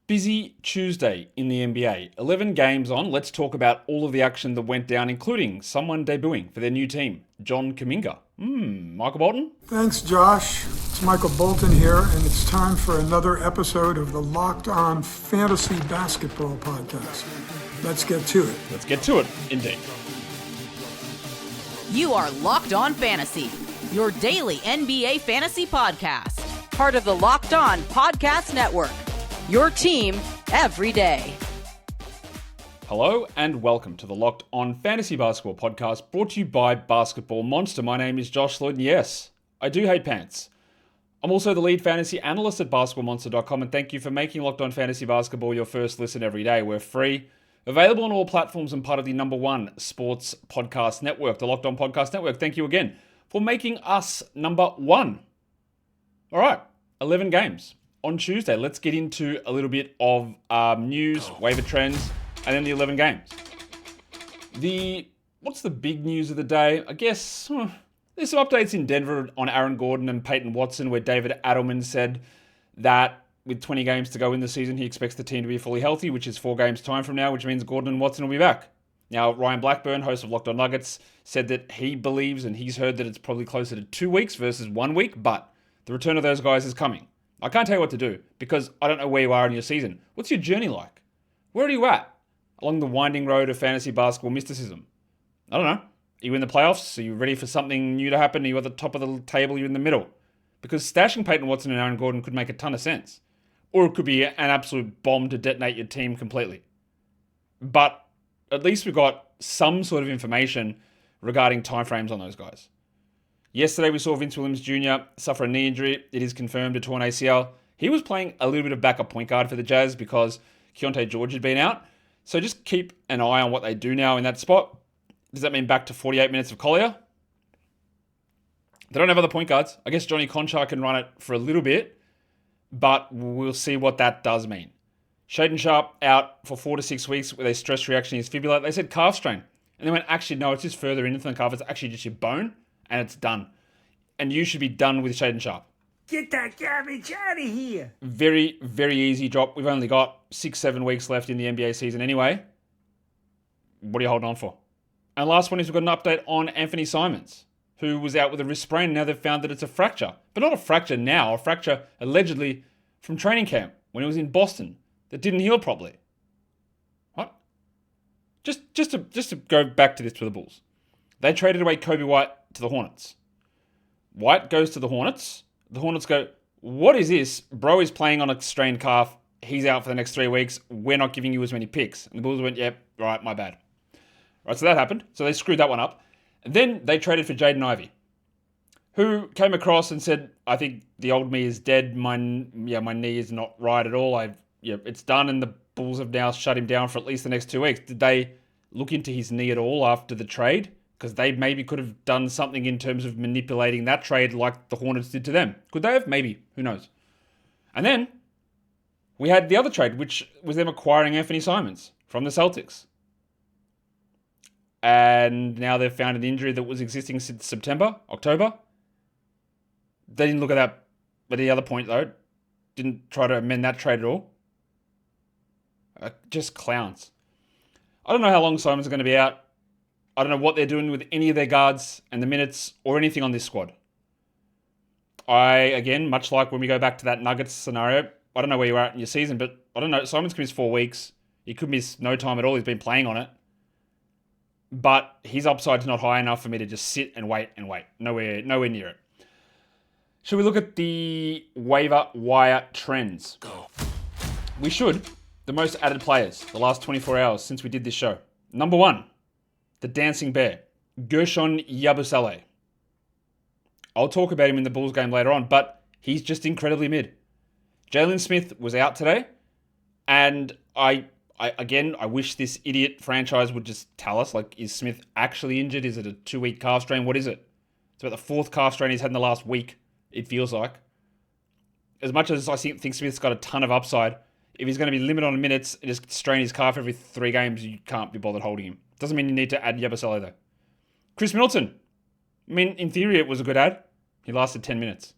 Busy Tuesday in the NBA. 11 games on. Let's talk about all of the action that went down, including someone debuting for their new team, Jonathan Kuminga. Michael Bolton? Thanks, Josh. It's Michael Bolton here, and it's time for another episode of the Locked On Fantasy Basketball Podcast. Let's get to it. Let's get to it, indeed. You are Locked On Fantasy, your daily NBA fantasy podcast. Part of the Locked On Podcast Network. Your team every day. Hello and welcome to the Locked On Fantasy Basketball Podcast, brought to you by Basketball Monster. My name is Josh Lloyd, and yes, I do hate pants. I'm also the lead fantasy analyst at basketballmonster.com, and thank you for making Locked On Fantasy Basketball your first listen every day. We're free, available on all platforms, and part of the number one sports podcast network, the Locked On Podcast Network. Thank you again for making us number one. All right, 11 games. On Tuesday, let's get into a little bit of news, waiver trends, and then the 11 games. What's the big news of the day? I guess there's some updates in Denver on Aaron Gordon and Peyton Watson, where David Adelman said that with 20 games to go in the season, he expects the team to be fully healthy, which is 4 games time from now, which means Gordon and Watson will be back. Now, Ryan Blackburn, host of Locked On Nuggets, said that he believes and he's heard that it's probably closer to 2 weeks versus 1 week, but the return of those guys is coming. I can't tell you what to do because I don't know where you are in your season. What's your journey like? Where are you at along the winding road of fantasy basketball mysticism? I don't know. Are you in the playoffs? Are you ready for something new to happen? Are you at the top of the table? Are you in the middle? Because stashing Peyton Watson and Aaron Gordon could make a ton of sense. Or it could be an absolute bomb to detonate your team completely. But at least we've got some sort of information regarding timeframes on those guys. Yesterday, we saw Vince Williams Jr. suffer a knee injury. It is confirmed a torn ACL. He was playing a little bit of backup point guard for the Jazz because Keontae George had been out. So just keep an eye on what they do now in that spot. Does that mean back to 48 minutes of Collier? They don't have other point guards. I guess Johnny Conchar can run it for a little bit, but we'll see what that does mean. Shaedon Sharpe out for 4 to 6 weeks with a stress reaction in his fibula. They said calf strain. And they went, actually, no, it's just further into the calf. It's actually just your bone. And it's done. And you should be done with Shaedon Sharpe. Get that garbage out of here. Very, very easy drop. We've only got 6-7 weeks left in the NBA season anyway. What are you holding on for? And last one is we've got an update on Anfernee Simons, who was out with a wrist sprain. Now they've found that it's a fracture. But not a fracture now. A fracture allegedly from training camp when he was in Boston that didn't heal properly. What? Just to go back to this for the Bulls. They traded away Kobe White to the Hornets. White goes to the Hornets. The Hornets go, what is this? Bro is playing on a strained calf. He's out for the next 3 weeks. We're not giving you as many picks. And the Bulls went, yep, right, my bad. Right, so that happened. So they screwed that one up. And then they traded for Jaden Ivey, who came across and said, I think the old me is dead. My knee is not right at all. It's done. And the Bulls have now shut him down for at least the next 2 weeks. Did they look into his knee at all after the trade? Because they maybe could have done something in terms of manipulating that trade like the Hornets did to them. Could they have? Maybe. Who knows? And then we had the other trade, which was them acquiring Anfernee Simons from the Celtics. And now they've found an injury that was existing since October. They didn't look at that at the other point, though. Didn't try to amend that trade at all. Just clowns. I don't know how long Simons is going to be out. I don't know what they're doing with any of their guards and the minutes or anything on this squad. Again, much like when we go back to that Nuggets scenario, I don't know where you're at in your season, but I don't know. Simons could miss 4 weeks. He could miss no time at all. He's been playing on it. But his upside's not high enough for me to just sit and wait and wait. Nowhere near it. Should we look at the waiver wire trends? Go. We should. The most added players the last 24 hours since we did this show. Number 1. The Dancing Bear, Gershon Yabusele. I'll talk about him in the Bulls game later on, but he's just incredibly mid. Jalen Smith was out today, and I wish this idiot franchise would just tell us, like, is Smith actually injured? Is it a 2-week calf strain? What is it? It's about the 4th calf strain he's had in the last week, it feels like. As much as I think Smith's got a ton of upside, if he's going to be limited on minutes and just strain his calf every 3 games, you can't be bothered holding him. Doesn't mean you need to add Yabusele, though. Chris Middleton. I mean, in theory, it was a good ad. He lasted 10 minutes.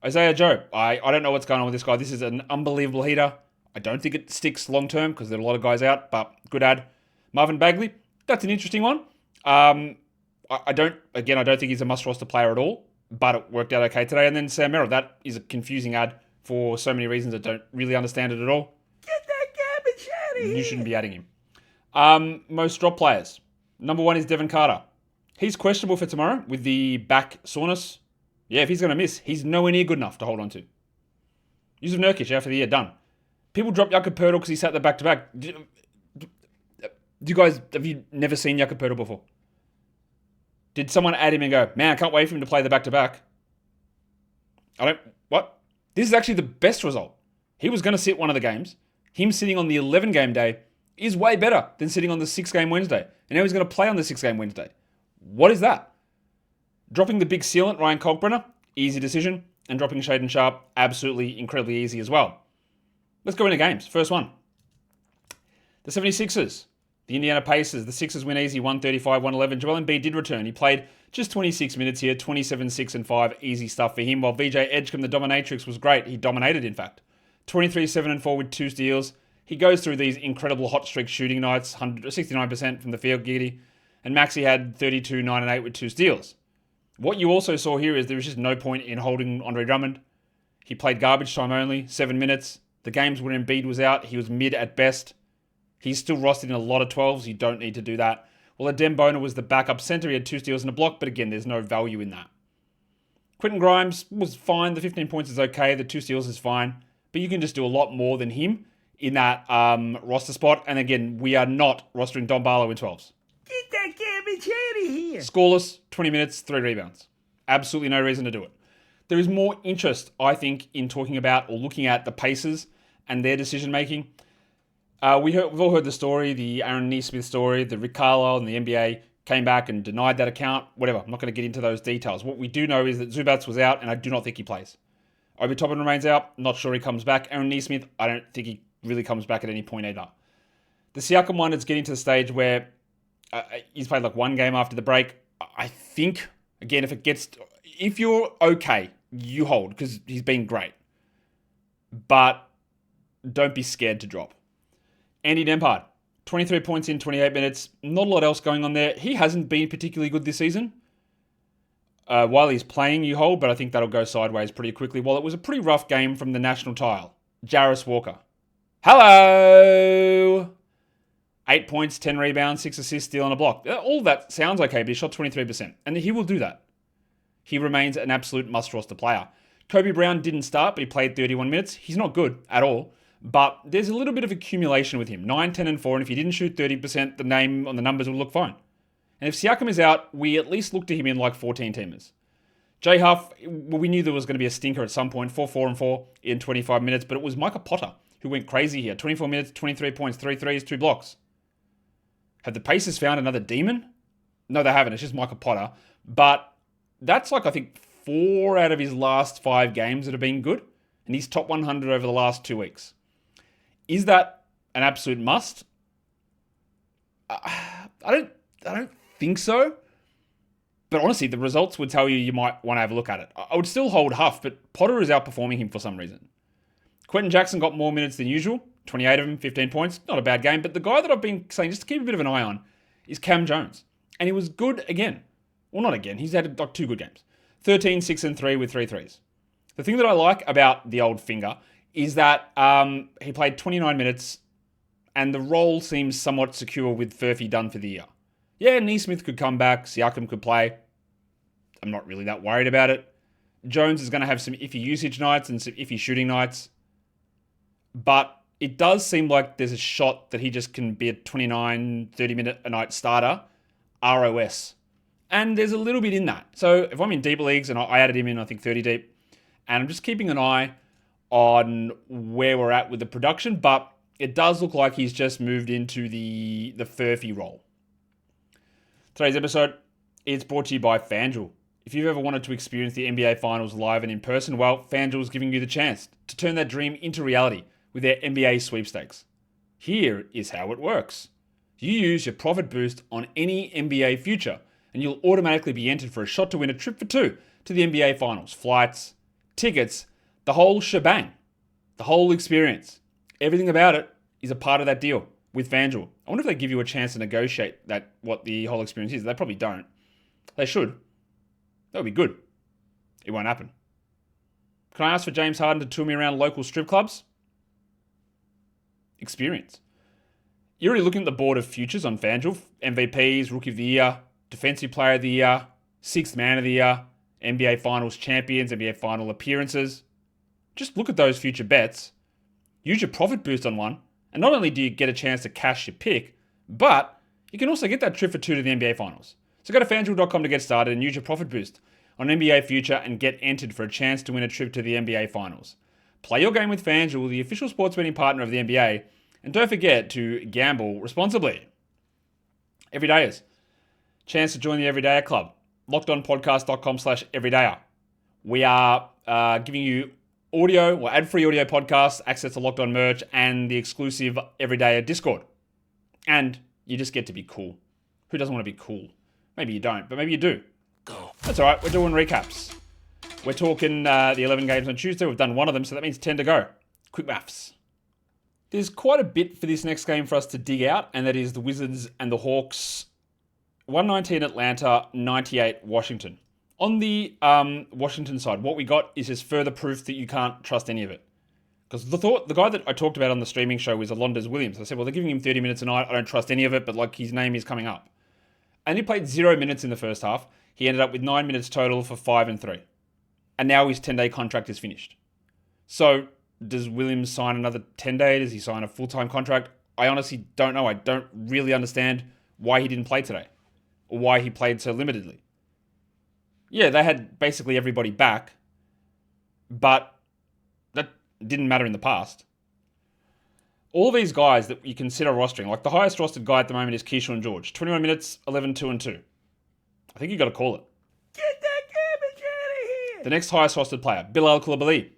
Isaiah Joe. I don't know what's going on with this guy. This is an unbelievable heater. I don't think it sticks long term because there are a lot of guys out, but good ad. Marvin Bagley, that's an interesting one. I don't think he's a must roster player at all, but it worked out okay today. And then Sam Merrill, that is a confusing ad for so many reasons. I don't really understand it at all. Get that garbage out of here. You shouldn't be adding him. Most drop players. Number 1 is Devin Carter. He's questionable for tomorrow with the back soreness. Yeah, if he's going to miss, he's nowhere near good enough to hold on to. Yusuf Nurkic out for the year, done. People drop Jakob Poeltl because he sat there back-to-back. Have you never seen Jakob Poeltl before? Did someone add him and go, man, I can't wait for him to play the back-to-back? What? This is actually the best result. He was going to sit one of the games. Him sitting on the 11-game day is way better than sitting on the 6-game Wednesday. And now he's going to play on the 6-game Wednesday. What is that? Dropping the big sealant, Ryan Kalkbrenner, easy decision. And dropping Shaedon Sharpe, absolutely incredibly easy as well. Let's go into games. First one. The 76ers. The Indiana Pacers. The Sixers win easy, 135-111. Joel Embiid did return. He played just 26 minutes here, 27-6-5. Easy stuff for him. While VJ Edgecombe, the dominatrix, was great. He dominated, in fact. 23-7-4 with 2 steals. He goes through these incredible hot streak shooting nights, 69% from the field, Giddey. And Maxey had 32-9-8 with 2 steals. What you also saw here is there was just no point in holding Andre Drummond. He played garbage time only, 7 minutes. The games when Embiid was out, he was mid at best. He's still rostered in a lot of 12s. You don't need to do that. Well, Adem Bona was the backup center. He had 2 steals and a block, but again, there's no value in that. Quentin Grimes was fine. The 15 points is okay. The 2 steals is fine. But you can just do a lot more than him in that roster spot. And again, we are not rostering Don Barlow in 12s. Get that garbage out of here. Scoreless, 20 minutes, 3 rebounds. Absolutely no reason to do it. There is more interest, I think, in talking about or looking at the Pacers and their decision-making. We've all heard the story, the Aaron Nesmith story, the Rick Carlisle and the NBA came back and denied that account. Whatever, I'm not going to get into those details. What we do know is that Zubats was out, and I do not think he plays. Obi Toppin remains out. Not sure he comes back. Aaron Nesmith, I don't think he really comes back at any point either. The Siakam one is getting to the stage where he's played like 1 game after the break. I think, again, if you're okay, you hold, because he's been great. But don't be scared to drop. Andy Nembhard, 23 points in 28 minutes. Not a lot else going on there. He hasn't been particularly good this season. While he's playing, you hold, but I think that'll go sideways pretty quickly. While it was a pretty rough game from the national tile. Jarris Walker. Hello! 8 points, 10 rebounds, 6 assists, steal, and a block. All that sounds okay, but he shot 23%. And he will do that. He remains an absolute must-roster player. Kobe Brown didn't start, but he played 31 minutes. He's not good at all. But there's a little bit of accumulation with him. 9, 10, and 4. And if he didn't shoot 30%, the name on the numbers will look fine. And if Siakam is out, we at least look to him in like 14-teamers. Jay Huff, well, we knew there was going to be a stinker at some point. 4, 4, and 4 in 25 minutes. But it was Micah Potter who went crazy here. 24 minutes, 23 points, 3 threes, 2 blocks. Have the Pacers found another demon? No, they haven't. It's just Micah Potter. But that's like, I think, 4 out of his last 5 games that have been good. And he's top 100 over the last 2 weeks. Is that an absolute must? I don't think so. But honestly, the results would tell you might want to have a look at it. I would still hold Huff, but Potter is outperforming him for some reason. Quentin Jackson got more minutes than usual. 28 of them, 15 points. Not a bad game. But the guy that I've been saying just to keep a bit of an eye on is Cam Jones. And he was good again. Well, not again. He's had like 2 good games. 13, 6, and 3 with 3 threes. The thing that I like about the old finger is that he played 29 minutes and the role seems somewhat secure with Furphy done for the year. Yeah, Nesmith could come back. Siakam could play. I'm not really that worried about it. Jones is going to have some iffy usage nights and some iffy shooting nights. But it does seem like there's a shot that he just can be a 29, 30-minute a night starter, ROS. And there's a little bit in that. So if I'm in deeper leagues, and I added him in, I think, 30 deep, and I'm just keeping an eye on where we're at with the production, but it does look like he's just moved into the Furphy role. Today's episode is brought to you by FanDuel. If you've ever wanted to experience the NBA Finals live and in person, well, FanDuel is giving you the chance to turn that dream into reality with their NBA sweepstakes. Here is how it works. You use your profit boost on any NBA future, and you'll automatically be entered for a shot to win a trip for 2 to the NBA Finals. Flights, tickets, the whole shebang, the whole experience. Everything about it is a part of that deal with FanDuel. I wonder if they give you a chance to negotiate that, what the whole experience is. They probably don't. They should. That would be good. It won't happen. Can I ask for James Harden to tour me around local strip clubs? Experience. You're already looking at the board of futures on FanDuel. MVPs, Rookie of the Year, Defensive Player of the Year, Sixth Man of the Year, NBA Finals champions, NBA Final appearances. Just look at those future bets. Use your profit boost on one. And not only do you get a chance to cash your pick, but you can also get that trip for two to the NBA Finals. So go to FanDuel.com to get started and use your profit boost on NBA Future and get entered for a chance to win a trip to the NBA Finals. Play your game with FanDuel, the official sports betting partner of the NBA, and don't forget to gamble responsibly. Everydayers. Chance to join the Everydayer Club. LockedOnPodcast.com/Everydayer. We are giving you audio or ad-free audio podcasts, access to Locked On merch, and the exclusive Everydayer Discord. And you just get to be cool. Who doesn't want to be cool? Maybe you don't, but maybe you do. Go. That's all right. We're doing recaps. We're talking the 11 games on Tuesday. We've done one of them, so that means 10 to go. Quick maths. There's quite a bit for this next game for us to dig out, and that is the Wizards and the Hawks. 119 Atlanta, 98 Washington. On the Washington side, what we got is just further proof that you can't trust any of it. Because the guy that I talked about on the streaming show was Alondes Williams. I said, well, they're giving him 30 minutes a night. I don't trust any of it, but like his name is coming up. And he played 0 minutes in the first half. He ended up with 9 minutes total for 5 and 3. And now his 10-day contract is finished. So does Williams sign another 10-day? Does he sign a full-time contract? I honestly don't know. I don't really understand why he didn't play today or why he played so limitedly. Yeah, they had basically everybody back, but that didn't matter in the past. All of these guys that you consider rostering, like the highest rostered guy at the moment is Keyshawn George. 21 minutes, 11, 2 and 2. I think you got to call it. Get that garbage out of here! The next highest rostered player, Bilal Coulibaly,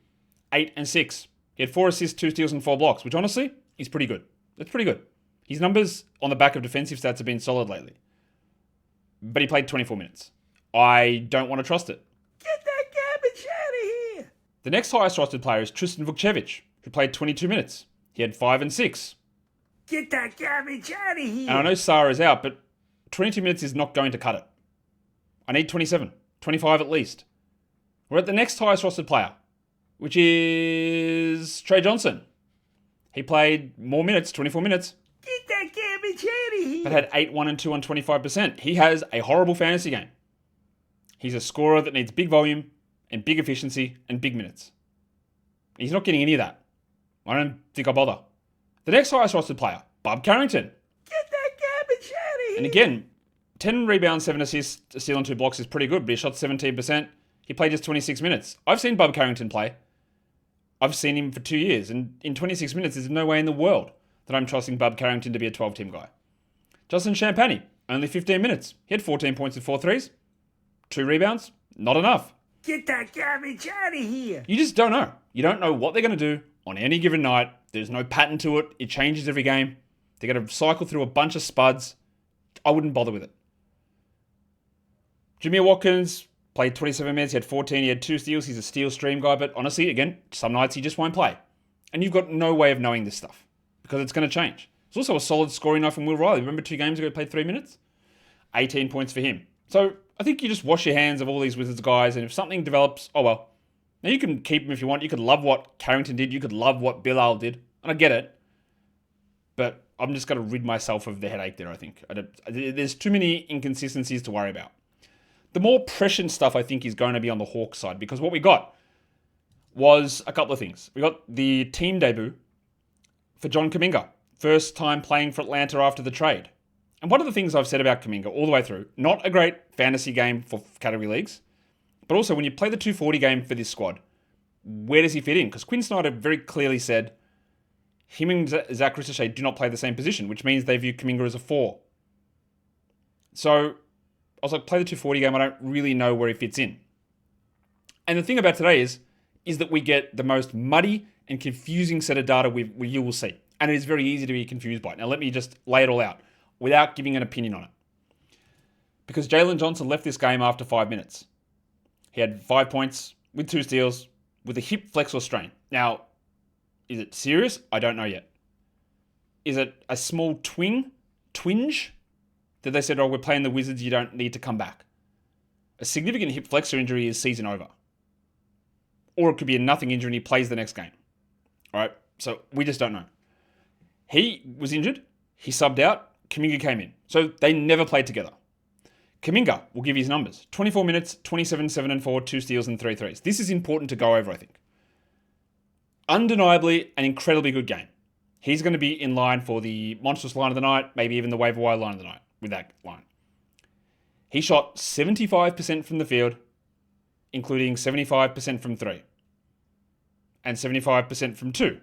8 and 6. He had 4 assists, 2 steals and 4 blocks, which honestly is pretty good. That's pretty good. His numbers on the back of defensive stats have been solid lately. But he played 24 minutes. I don't want to trust it. Get that garbage out of here! The next highest rostered player is Tristan Vukcevic, who played 22 minutes. He had 5 and 6. Get that garbage out of here! And I know Sarr is out, but 22 minutes is not going to cut it. I need 27, 25 at least. We're at the next highest rostered player, which is Trey Johnson. He played more minutes, 24 minutes, Get that garbage out of here! but had 8, 1 and 2 on 25%. He has a horrible fantasy game. He's a scorer that needs big volume and big efficiency and big minutes. He's not getting any of that. I don't think I'll bother. The next highest rostered player, Bob Carrington. Get that garbage out of here! And again, 10 rebounds, 7 assists, a steal and 2 blocks is pretty good, but he shot 17%. He played just 26 minutes. I've seen Bob Carrington play. I've seen him for 2 years, and in 26 minutes, there's no way in the world that I'm trusting Bob Carrington to be a 12-team guy. Justin Champagnie, only 15 minutes. He had 14 points and 4 threes. 2 rebounds, not enough. Get that garbage out of here! You just don't know. You don't know what they're going to do on any given night. There's no pattern to it. It changes every game. They're going to cycle through a bunch of spuds. I wouldn't bother with it. Jameer Watkins played 27 minutes. He had 14. He had 2 steals. He's a steal stream guy. But honestly, again, some nights he just won't play. And you've got no way of knowing this stuff because it's going to change. It's also a solid scoring night from Will Riley. Remember 2 games ago he played 3 minutes? 18 points for him. So I think you just wash your hands of all these Wizards guys. And if something develops, oh well. Now you can keep them if you want. You could love what Carrington did. You could love what Bilal did. And I get it. But I'm just going to rid myself of the headache there, I think. There's too many inconsistencies to worry about. The more prescient stuff, I think, is going to be on the Hawks side. Because what we got was a couple of things. We got the team debut for John Kuminga. First time playing for Atlanta after the trade. And one of the things I've said about Kuminga all the way through, not a great fantasy game for category leagues, but also when you play the 240 game for this squad, where does he fit in? Because Quinn Snyder very clearly said him and Zach Ricochet do not play the same position, which means they view Kuminga as a 4. So I was like, play the 240 game. I don't really know where he fits in. And the thing about today is that we get the most muddy and confusing set of data you will see. And it is very easy to be confused by it. Now, let me just lay it all out without giving an opinion on it. Because Jalen Johnson left this game after 5 minutes. He had 5 points with 2 steals with a hip flex or strain. Now, Is it serious? I don't know yet. Is it a small twinge that they said, oh, we're playing the Wizards, you don't need to come back? A significant hip flexor injury is season over. Or it could be a nothing injury and he plays the next game. All right, so we just don't know. He was injured. He subbed out. Kuminga came in. So they never played together. Kuminga, will give you his numbers. 24 minutes, 27, 7 and 4, 2 steals and 3 threes. This is important to go over, I think. Undeniably an incredibly good game. He's going to be in line for the monstrous line of the night, maybe even the waiver wire line of the night with that line. He shot 75% from the field, including 75% from 3 and 75% from 2.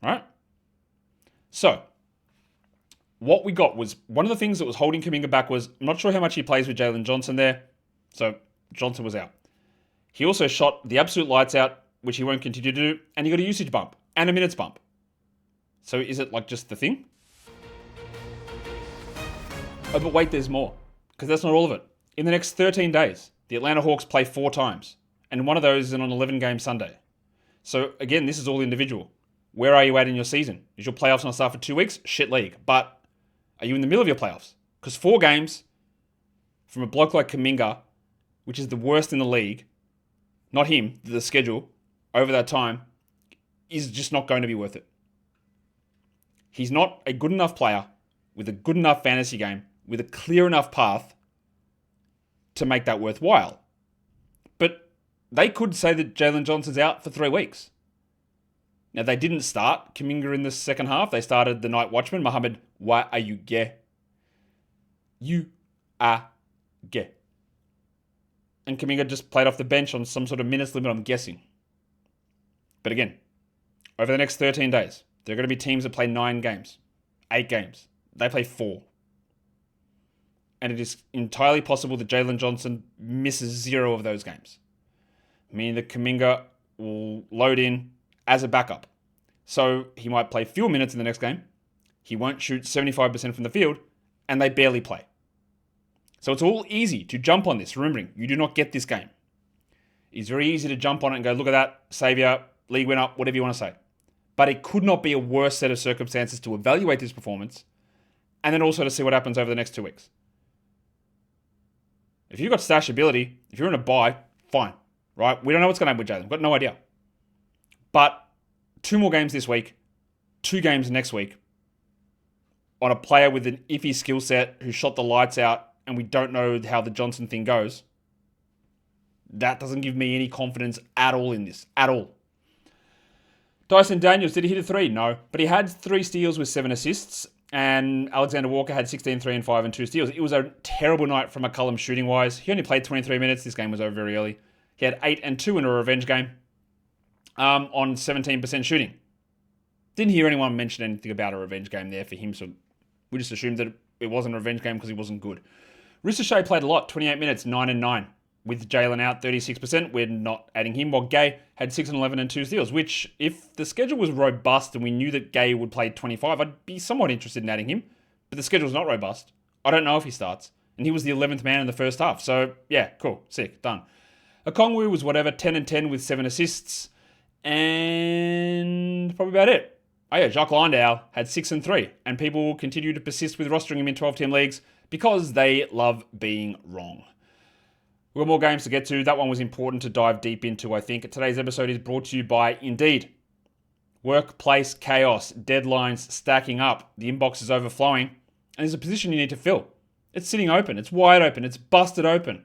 Right? So, what we got was one of the things that was holding Kuminga back was, I'm not sure how much he plays with Jalen Johnson there. So, Johnson was out. He also shot the absolute lights out, which he won't continue to do, and he got a usage bump and a minutes bump. So, is it like just the thing? Oh, but wait, there's more. Because that's not all of it. In the next 13 days, the Atlanta Hawks play 4 times. And one of those is on an 11-game Sunday. So, again, this is all individual. Where are you at in your season? Is your playoffs not start for 2 weeks? Shit league. But are you in the middle of your playoffs? Because 4 games from a bloke like Kuminga, which is the worst in the league, not him, the schedule, over that time, is just not going to be worth it. He's not a good enough player with a good enough fantasy game, with a clear enough path to make that worthwhile. But they could say that Jalen Johnson's out for 3 weeks. Now, they didn't start Kuminga in the second half. They started the night watchman, Mohamed Waiver. You are gay. And Kuminga just played off the bench on some sort of minutes limit, I'm guessing. But again, over the next 13 days, there are going to be teams that play 9 games, 8 games. They play 4. And it is entirely possible that Jalen Johnson misses 0 of those games, meaning that Kuminga will load in as a backup. So he might play fewer minutes in the next game. He won't shoot 75% from the field, and they barely play. So it's all easy to jump on this, remembering you do not get this game. It's very easy to jump on it and go, look at that, savior, league winner, whatever you want to say. But it could not be a worse set of circumstances to evaluate this performance and then also to see what happens over the next 2 weeks. If you've got stash ability, if you're in a buy, fine, right? We don't know what's going to happen with Jalen. We've got no idea. But 2 more games this week, 2 games next week on a player with an iffy skill set who shot the lights out and we don't know how the Johnson thing goes, that doesn't give me any confidence at all in this. At all. Dyson Daniels, did he hit a 3? No. But he had 3 steals with 7 assists. And Alexander Walker had 16, 3 and 5 and 2 steals. It was a terrible night from McCollum shooting-wise. He only played 23 minutes. This game was over very early. He had 8 and 2 in a revenge game on 17% shooting. Didn't hear anyone mention anything about a revenge game there for him, so we just assumed that it wasn't a revenge game because he wasn't good. Ricochet played a lot, 28 minutes, 9 and 9. With Jalen out, 36%. We're not adding him. While Gay had 6 and 11 and 2 steals, which, if the schedule was robust and we knew that Gay would play 25, I'd be somewhat interested in adding him. But the schedule's not robust. I don't know if he starts. And he was the 11th man in the first half. So, yeah, cool. Sick. Done. Okongwu was whatever, 10 and 10 with 7 assists. And probably about it. Oh yeah, Jacques Landau had 6 and 3. And people will continue to persist with rostering him in 12-team leagues because they love being wrong. We've got more games to get to. That one was important to dive deep into, I think. Today's episode is brought to you by Indeed. Workplace chaos, deadlines stacking up, the inbox is overflowing, and there's a position you need to fill. It's sitting open. It's wide open. It's busted open.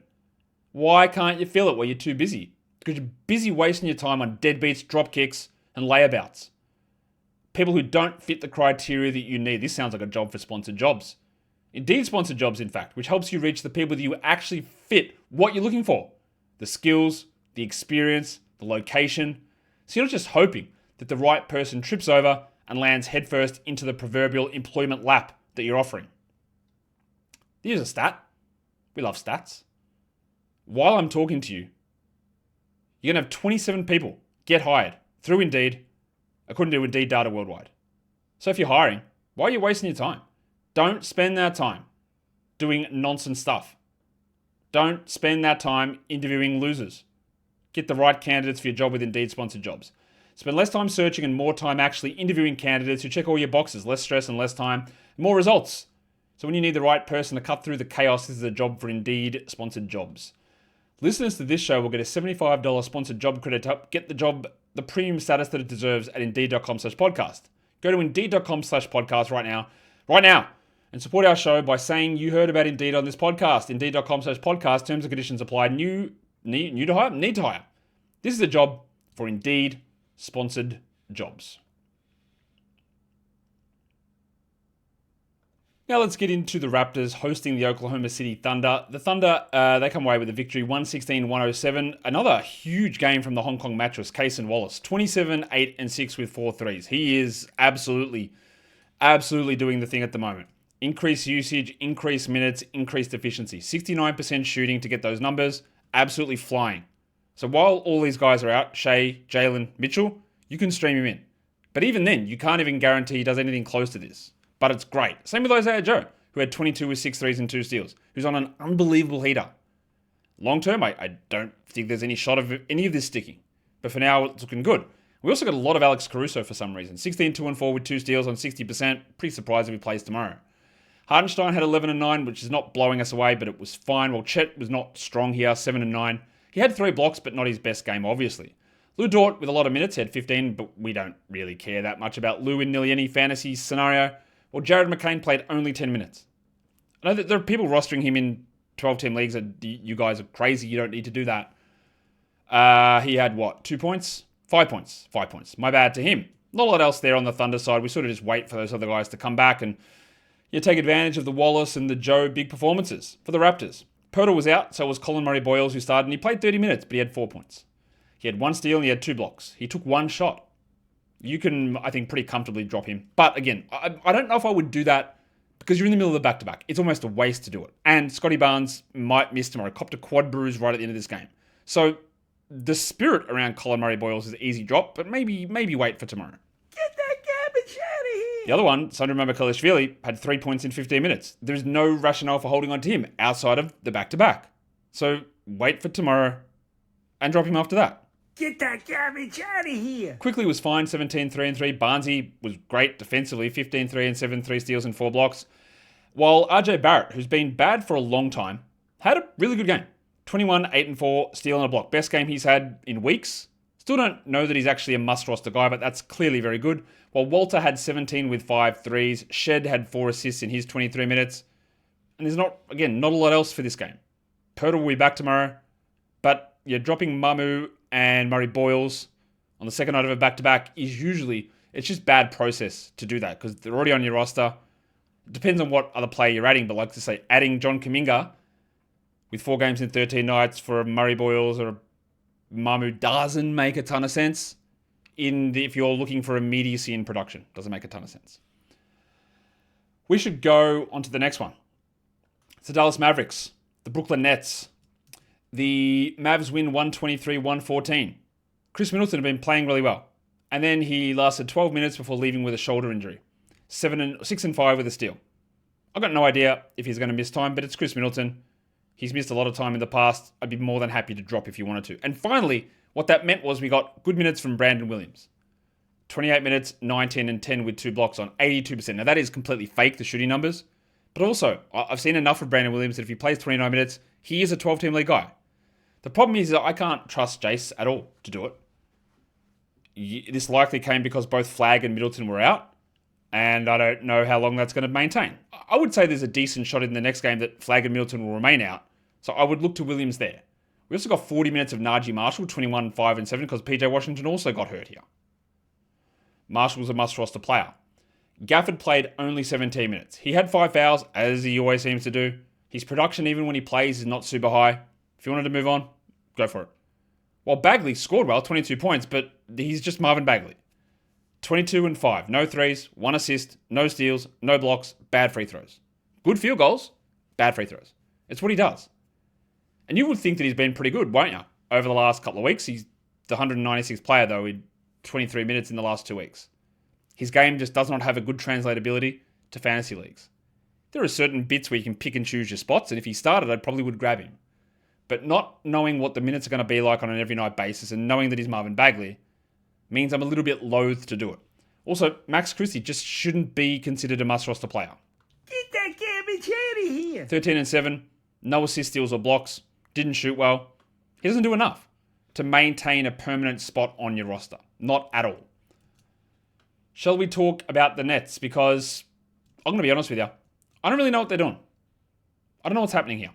Why can't you fill it? Well, you're too busy. Because you're busy wasting your time on deadbeats, drop kicks, and layabouts. People who don't fit the criteria that you need. This sounds like a job for sponsored jobs. Indeed sponsored jobs, in fact, which helps you reach the people that you actually fit what you're looking for. The skills, the experience, the location. So you're not just hoping that the right person trips over and lands headfirst into the proverbial employment lap that you're offering. Here's a stat. We love stats. While I'm talking to you, you're going to have 27 people get hired through Indeed, according to Indeed data worldwide. So if you're hiring, why are you wasting your time? Don't spend that time doing nonsense stuff. Don't spend that time interviewing losers. Get the right candidates for your job with Indeed sponsored jobs. Spend less time searching and more time actually interviewing candidates who check all your boxes. Less stress and less time, more results. So when you need the right person to cut through the chaos, this is a job for Indeed sponsored jobs. Listeners to this show will get a $75 sponsored job credit to help get the job the premium status that it deserves at Indeed.com/podcast. Go to Indeed.com/podcast right now, and support our show by saying you heard about Indeed on this podcast. Indeed.com/podcast. Terms and conditions apply. Need to hire. This is a job for Indeed sponsored jobs. Now let's get into the Raptors hosting the Oklahoma City Thunder. The Thunder, they come away with a victory, 116-107. Another huge game from the Hong Kong mattress, Cason Wallace. 27, 8, and 6 with 4 threes. He is absolutely doing the thing at the moment. Increased usage, increased minutes, increased efficiency. 69% shooting to get those numbers. Absolutely flying. So while all these guys are out, Shea, Jalen, Mitchell, you can stream him in. But even then, you can't even guarantee he does anything close to this. But it's great. Same with Isaiah Joe, who had 22 with 6 threes and 2 steals, who's on an unbelievable heater. Long term, I don't think there's any shot of any of this sticking. But for now, it's looking good. We also got a lot of Alex Caruso for some reason. 16, 2, and 4 with 2 steals on 60%. Pretty surprised if he plays tomorrow. Hardenstein had 11 and 9, which is not blowing us away, but it was fine. While Chet was not strong here, 7 and 9. He had 3 blocks, but not his best game, obviously. Lou Dort, with a lot of minutes, had 15, but we don't really care that much about Lou in nearly any fantasy scenario. Well, Jared McCain played only 10 minutes. I know that there are people rostering him in 12-team leagues. You guys are crazy. You don't need to do that. He had, 2 points? 5 points. 5 points. My bad to him. Not a lot else there on the Thunder side. We sort of just wait for those other guys to come back and take advantage of the Wallace and the Joe big performances for the Raptors. Poeltl was out, so was Colin Murray-Boyles, who started, and he played 30 minutes, but he had 4 points. He had 1 steal and he had 2 blocks. He took 1 shot. You can, I think, pretty comfortably drop him. But again, I don't know if I would do that because you're in the middle of the back-to-back. It's almost a waste to do it. And Scotty Barnes might miss tomorrow. Copped a quad bruise right at the end of this game. So the spirit around Colin Murray-Boyles is an easy drop, but maybe wait for tomorrow. Get that garbage out of here. The other one, Sandro Mamukelashvili, had 3 points in 15 minutes. There's no rationale for holding on to him outside of the back-to-back. So wait for tomorrow and drop him after that. Get that garbage out of here. Quickly was fine, 17, 3, and 3. Barnesy was great defensively, 15, 3, and 7, 3 steals and 4 blocks. While RJ Barrett, who's been bad for a long time, had a really good game. 21, 8, and 4, steal and a block. Best game he's had in weeks. Still don't know that he's actually a must-roster guy, but that's clearly very good. While Walter had 17 with 5 threes. Shed had 4 assists in his 23 minutes. And there's not a lot else for this game. Poeltl will be back tomorrow. But you're dropping Mamu and Murray-Boyles on the second night of a back-to-back is usually, it's just bad process to do that because they're already on your roster. It depends on what other player you're adding, but like to say, adding John Kuminga with 4 games in 13 nights for a Murray-Boyles or a Mamu doesn't make a ton of sense if you're looking for immediacy in production. Doesn't make a ton of sense. We should go on to the next one. It's the Dallas Mavericks, the Brooklyn Nets. The Mavs win 123-114. Chris Middleton had been playing really well. And then he lasted 12 minutes before leaving with a shoulder injury. 6 and 5 with a steal. I've got no idea if he's going to miss time, but it's Chris Middleton. He's missed a lot of time in the past. I'd be more than happy to drop if you wanted to. And finally, what that meant was we got good minutes from Brandon Williams. 28 minutes, 19 and 10 with 2 blocks on 82%. Now that is completely fake, the shooting numbers. But also, I've seen enough of Brandon Williams that if he plays 29 minutes, he is a 12-team league guy. The problem is that I can't trust Jace at all to do it. This likely came because both Flagg and Middleton were out, and I don't know how long that's going to maintain. I would say there's a decent shot in the next game that Flagg and Middleton will remain out, so I would look to Williams there. We also got 40 minutes of Najee Marshall, 21, 5, and 7, because PJ Washington also got hurt here. Marshall was a must-roster player. Gafford played only 17 minutes. He had 5 fouls, as he always seems to do. His production, even when he plays, is not super high. If you wanted to move on, go for it. While Bagley scored well, 22 points, but he's just Marvin Bagley. 22 and 5, no threes, 1 assist, no steals, no blocks, bad free throws. Good field goals, bad free throws. It's what he does. And you would think that he's been pretty good, won't you? Over the last couple of weeks, he's the 196th player, though, in 23 minutes in the last 2 weeks. His game just does not have a good translatability to fantasy leagues. There are certain bits where you can pick and choose your spots, and if he started, I probably would grab him. But not knowing what the minutes are going to be like on an every night basis and knowing that he's Marvin Bagley, means I'm a little bit loath to do it. Also, Max Christie just shouldn't be considered a must-roster player. Get that garbage out of here. 13-7, no assist, steals, or blocks. Didn't shoot well. He doesn't do enough to maintain a permanent spot on your roster. Not at all. Shall we talk about the Nets? Because I'm going to be honest with you. I don't really know what they're doing. I don't know what's happening here.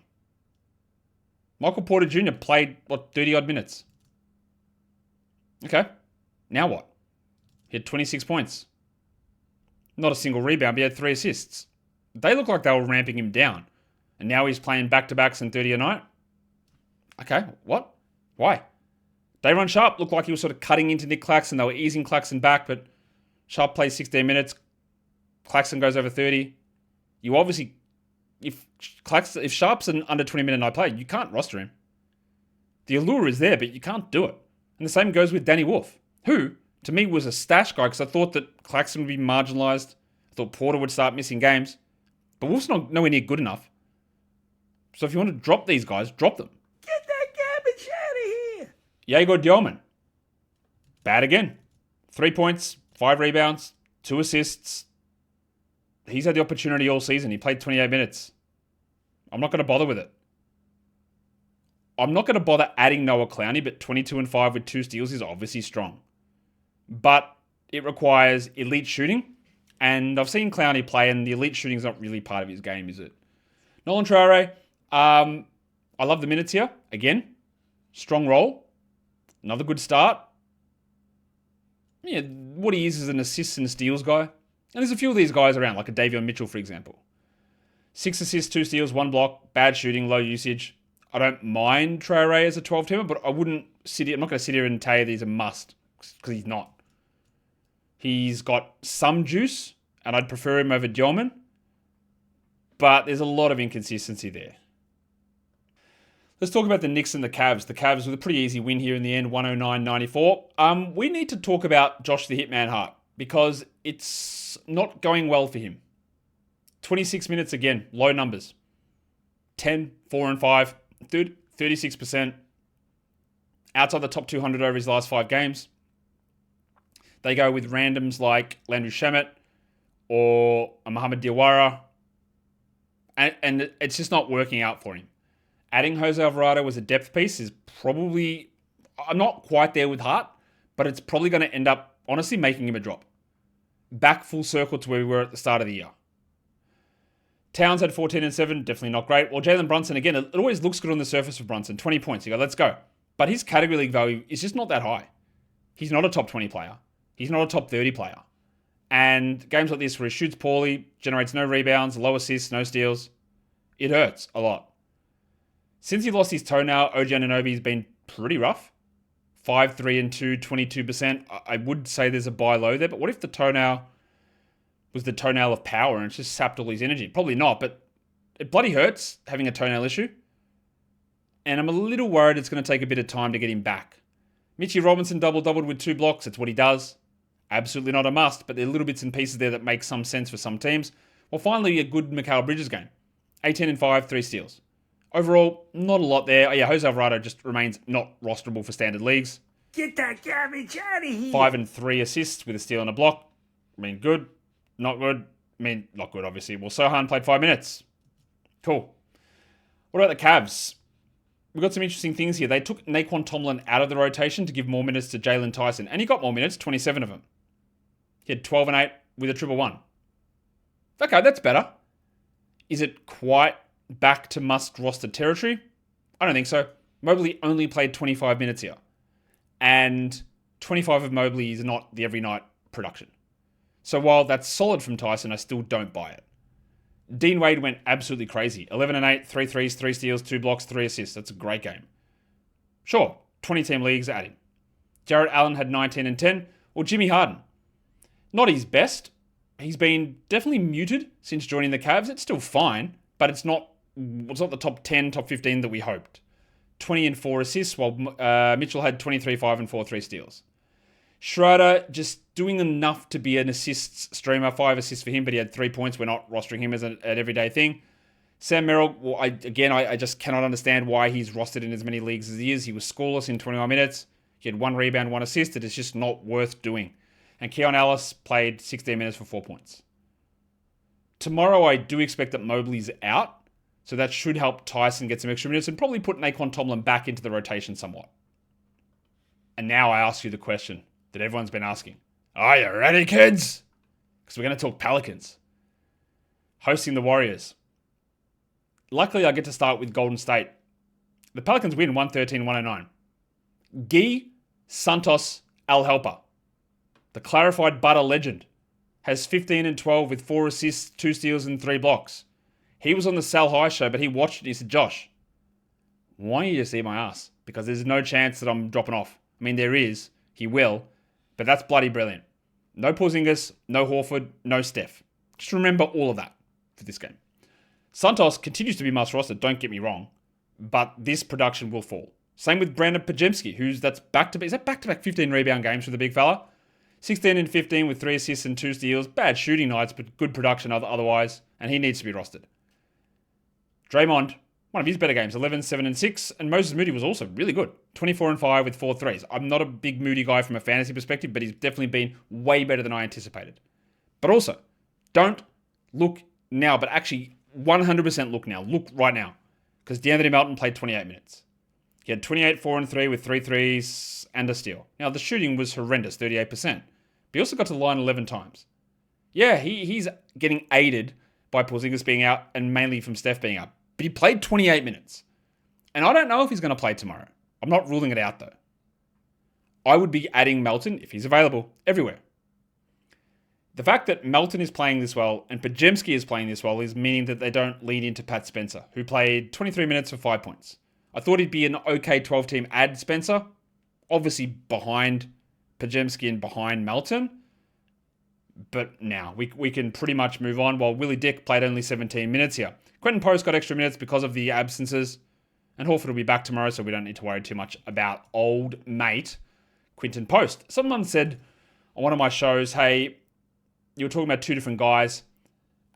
Michael Porter Jr. played, 30-odd minutes. Okay. Now what? He had 26 points. Not a single rebound, but he had 3 assists. They look like they were ramping him down. And now he's playing back-to-backs and 30 a night? Okay, what? Why? Day'Ron Sharpe looked like he was sort of cutting into Nick Claxton. They were easing Claxton back, but Sharpe plays 16 minutes. Claxton goes over 30. You obviously, if Sharpe's an under 20-minute night player, you can't roster him. The allure is there, but you can't do it. And the same goes with Danny Wolf, who, to me, was a stash guy because I thought that Claxton would be marginalized. I thought Porter would start missing games. But Wolf's not nowhere near good enough. So if you want to drop these guys, drop them. Get that garbage out of here. Jaeger Dielman. Bad again. 3 points, 5 rebounds, 2 assists. He's had the opportunity all season. He played 28 minutes. I'm not going to bother with it. I'm not going to bother adding Noah Clowney, but 22-5 with 2 steals is obviously strong. But it requires elite shooting. And I've seen Clowney play, and the elite shooting is not really part of his game, is it? Nolan Traore, I love the minutes here. Again, strong role. Another good start. Yeah, what he is an assists and steals guy. And there's a few of these guys around, like a Davion Mitchell, for example. 6 assists, 2 steals, 1 block, bad shooting, low usage. I don't mind Traore as a 12-teamer, but I'm not going to sit here and tell you that he's a must, because he's not. He's got some juice, and I'd prefer him over Dielman, but there's a lot of inconsistency there. Let's talk about the Knicks and the Cavs. The Cavs with a pretty easy win here in the end, 109-94. We need to talk about Josh the Hitman Hart, because it's not going well for him. 26 minutes again, low numbers. 10, 4 and 5. Dude, 36%. Outside the top 200 over his last 5 games. They go with randoms like Landry Shamet or Mohamed Diawara. And it's just not working out for him. Adding Jose Alvarado as a depth piece is probably... I'm not quite there with Hart, but it's probably going to end up, honestly, making him a drop. Back full circle to where we were at the start of the year. Towns had 14-7, definitely not great. Well, Jalen Brunson, again, it always looks good on the surface for Brunson. 20 points. You go, let's go. But his category league value is just not that high. He's not a top 20 player. He's not a top 30 player. And games like this where he shoots poorly, generates no rebounds, low assists, no steals, it hurts a lot. Since he lost his toenail, OG Anunoby's been pretty rough. 5-3-2, 22%. I would say there's a buy low there, but what if the toenail was the toenail of power and it's just sapped all his energy? Probably not, but it bloody hurts having a toenail issue. And I'm a little worried it's going to take a bit of time to get him back. Mitchie Robinson doubled with 2 blocks. It's what he does. Absolutely not a must, but there are little bits and pieces there that make some sense for some teams. Well, finally, a good Mikal Bridges game. 18-5, 3 steals. Overall, not a lot there. Oh, yeah, Jose Alvarado just remains not rosterable for standard leagues. Get that garbage out of here. 5 and 3 assists with a steal and a block. I mean, good. Not good. I mean, not good, obviously. Well, Sohan played 5 minutes. Cool. What about the Cavs? We've got some interesting things here. They took Naquan Tomlin out of the rotation to give more minutes to Jalen Tyson. And he got more minutes, 27 of them. He had 12 and 8 with a 1-1. Okay, that's better. Is it quite back to must-roster territory? I don't think so. Mobley only played 25 minutes here. And 25 of Mobley is not the every-night production. So while that's solid from Tyson, I still don't buy it. Dean Wade went absolutely crazy. 11 and 8, 3 threes, 3 steals, 2 blocks, 3 assists. That's a great game. Sure, 20-team leagues at him. Jarrett Allen had 19 and 10. Or Jimmy Harden. Not his best. He's been definitely muted since joining the Cavs. It's still fine, but it's not the top 10, top 15 that we hoped. 20 and 4 assists, while Mitchell had 23, 5 and 4, 3 steals. Schroeder just doing enough to be an assists streamer. 5 assists for him, but he had 3 points. We're not rostering him as an everyday thing. Sam Merrill, well, I just cannot understand why he's rostered in as many leagues as he is. He was scoreless in 21 minutes. He had 1 rebound, 1 assist. It is just not worth doing. And Keon Ellis played 16 minutes for 4 points. Tomorrow, I do expect that Mobley's out, so that should help Tyson get some extra minutes and probably put Naquan Tomlin back into the rotation somewhat. And now I ask you the question that everyone's been asking. Are you ready, kids? Because we're going to talk Pelicans. Hosting the Warriors. Luckily, I get to start with Golden State. The Pelicans win 113-109. Guy Santos Alhelper, the clarified butter legend, has 15 and 12 with 4 assists, 2 steals, and 3 blocks. He was on the Sal High show, but he watched it and he said, Josh, why don't you just eat my ass? Because there's no chance that I'm dropping off. I mean, there is. He will. But that's bloody brilliant. No Porzingis, no Horford, no Steph. Just remember all of that for this game. Santos continues to be must roster, don't get me wrong. But this production will fall. Same with Brandon Pajemski, is that back-to-back 15 rebound games for the big fella? 16 and 15 with 3 assists and 2 steals. Bad shooting nights, but good production otherwise. And he needs to be rostered. Draymond, one of his better games, 11, 7, and 6. And Moses Moody was also really good. 24 and 5 with 4 threes. I'm not a big Moody guy from a fantasy perspective, but he's definitely been way better than I anticipated. But also, don't look now, but actually 100% look now. Look right now. Because DeAnthony Melton played 28 minutes. He had 28, 4, and 3 with 3 threes and a steal. Now, the shooting was horrendous, 38%. But he also got to the line 11 times. Yeah, he's getting aided by Porzingis being out and mainly from Steph being out. But he played 28 minutes. And I don't know if he's going to play tomorrow. I'm not ruling it out, though. I would be adding Melton, if he's available, everywhere. The fact that Melton is playing this well and Pajemski is playing this well is meaning that they don't lean into Pat Spencer, who played 23 minutes for 5 points. I thought he'd be an okay 12-team add, Spencer. Obviously behind Pajemski and behind Melton. But now we can pretty much move on while Willie Dick played only 17 minutes here. Quentin Post got extra minutes because of the absences. And Horford will be back tomorrow, so we don't need to worry too much about old mate Quentin Post. Someone said on one of my shows, hey, you were talking about 2 different guys.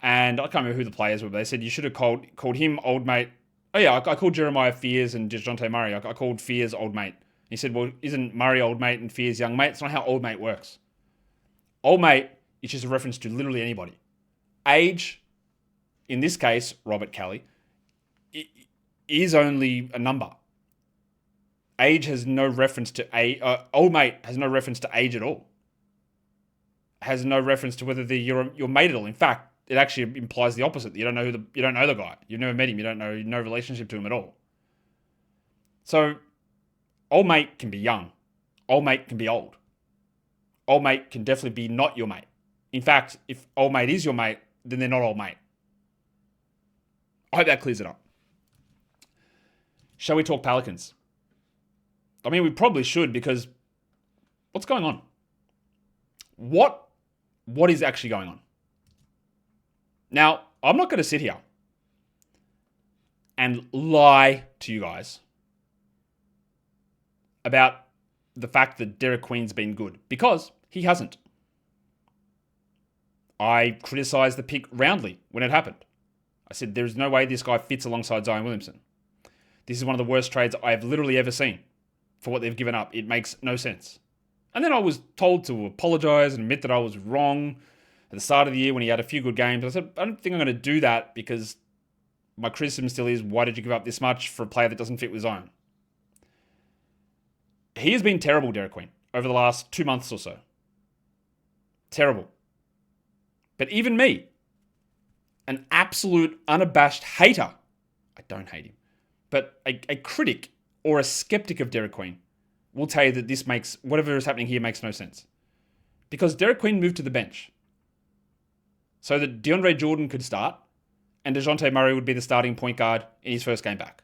And I can't remember who the players were, but they said you should have called him old mate. Oh yeah, I called Jeremiah Fears and DeJounte Murray. I called Fears old mate. He said, well, isn't Murray old mate and Fears young mate? It's not how old mate works. Old mate is just a reference to literally anybody. Age, in this case, Robert Kelly, is only a number. Age has no reference to old mate has no reference to age at all. Has no reference to whether you're mate at all. In fact, it actually implies the opposite. You don't know the guy. You've never met him. You don't know no relationship to him at all. So, old mate can be young. Old mate can be old. Old mate can definitely be not your mate. In fact, if old mate is your mate, then they're not old mate. I hope that clears it up. Shall we talk Pelicans? I mean, we probably should because what's going on? What is actually going on? Now, I'm not going to sit here and lie to you guys about the fact that Derek Queen's been good because he hasn't. I criticized the pick roundly when it happened. I said, there's no way this guy fits alongside Zion Williamson. This is one of the worst trades I have literally ever seen for what they've given up. It makes no sense. And then I was told to apologize and admit that I was wrong at the start of the year when he had a few good games. I said, I don't think I'm going to do that because my criticism still is, why did you give up this much for a player that doesn't fit with Zion? He has been terrible, Derek Queen, over the last 2 months or so. Terrible. But even me, an absolute unabashed hater, I don't hate him, but a critic or a skeptic of Derek Queen will tell you that whatever is happening here makes no sense. Because Derek Queen moved to the bench so that DeAndre Jordan could start and DeJounte Murray would be the starting point guard in his first game back.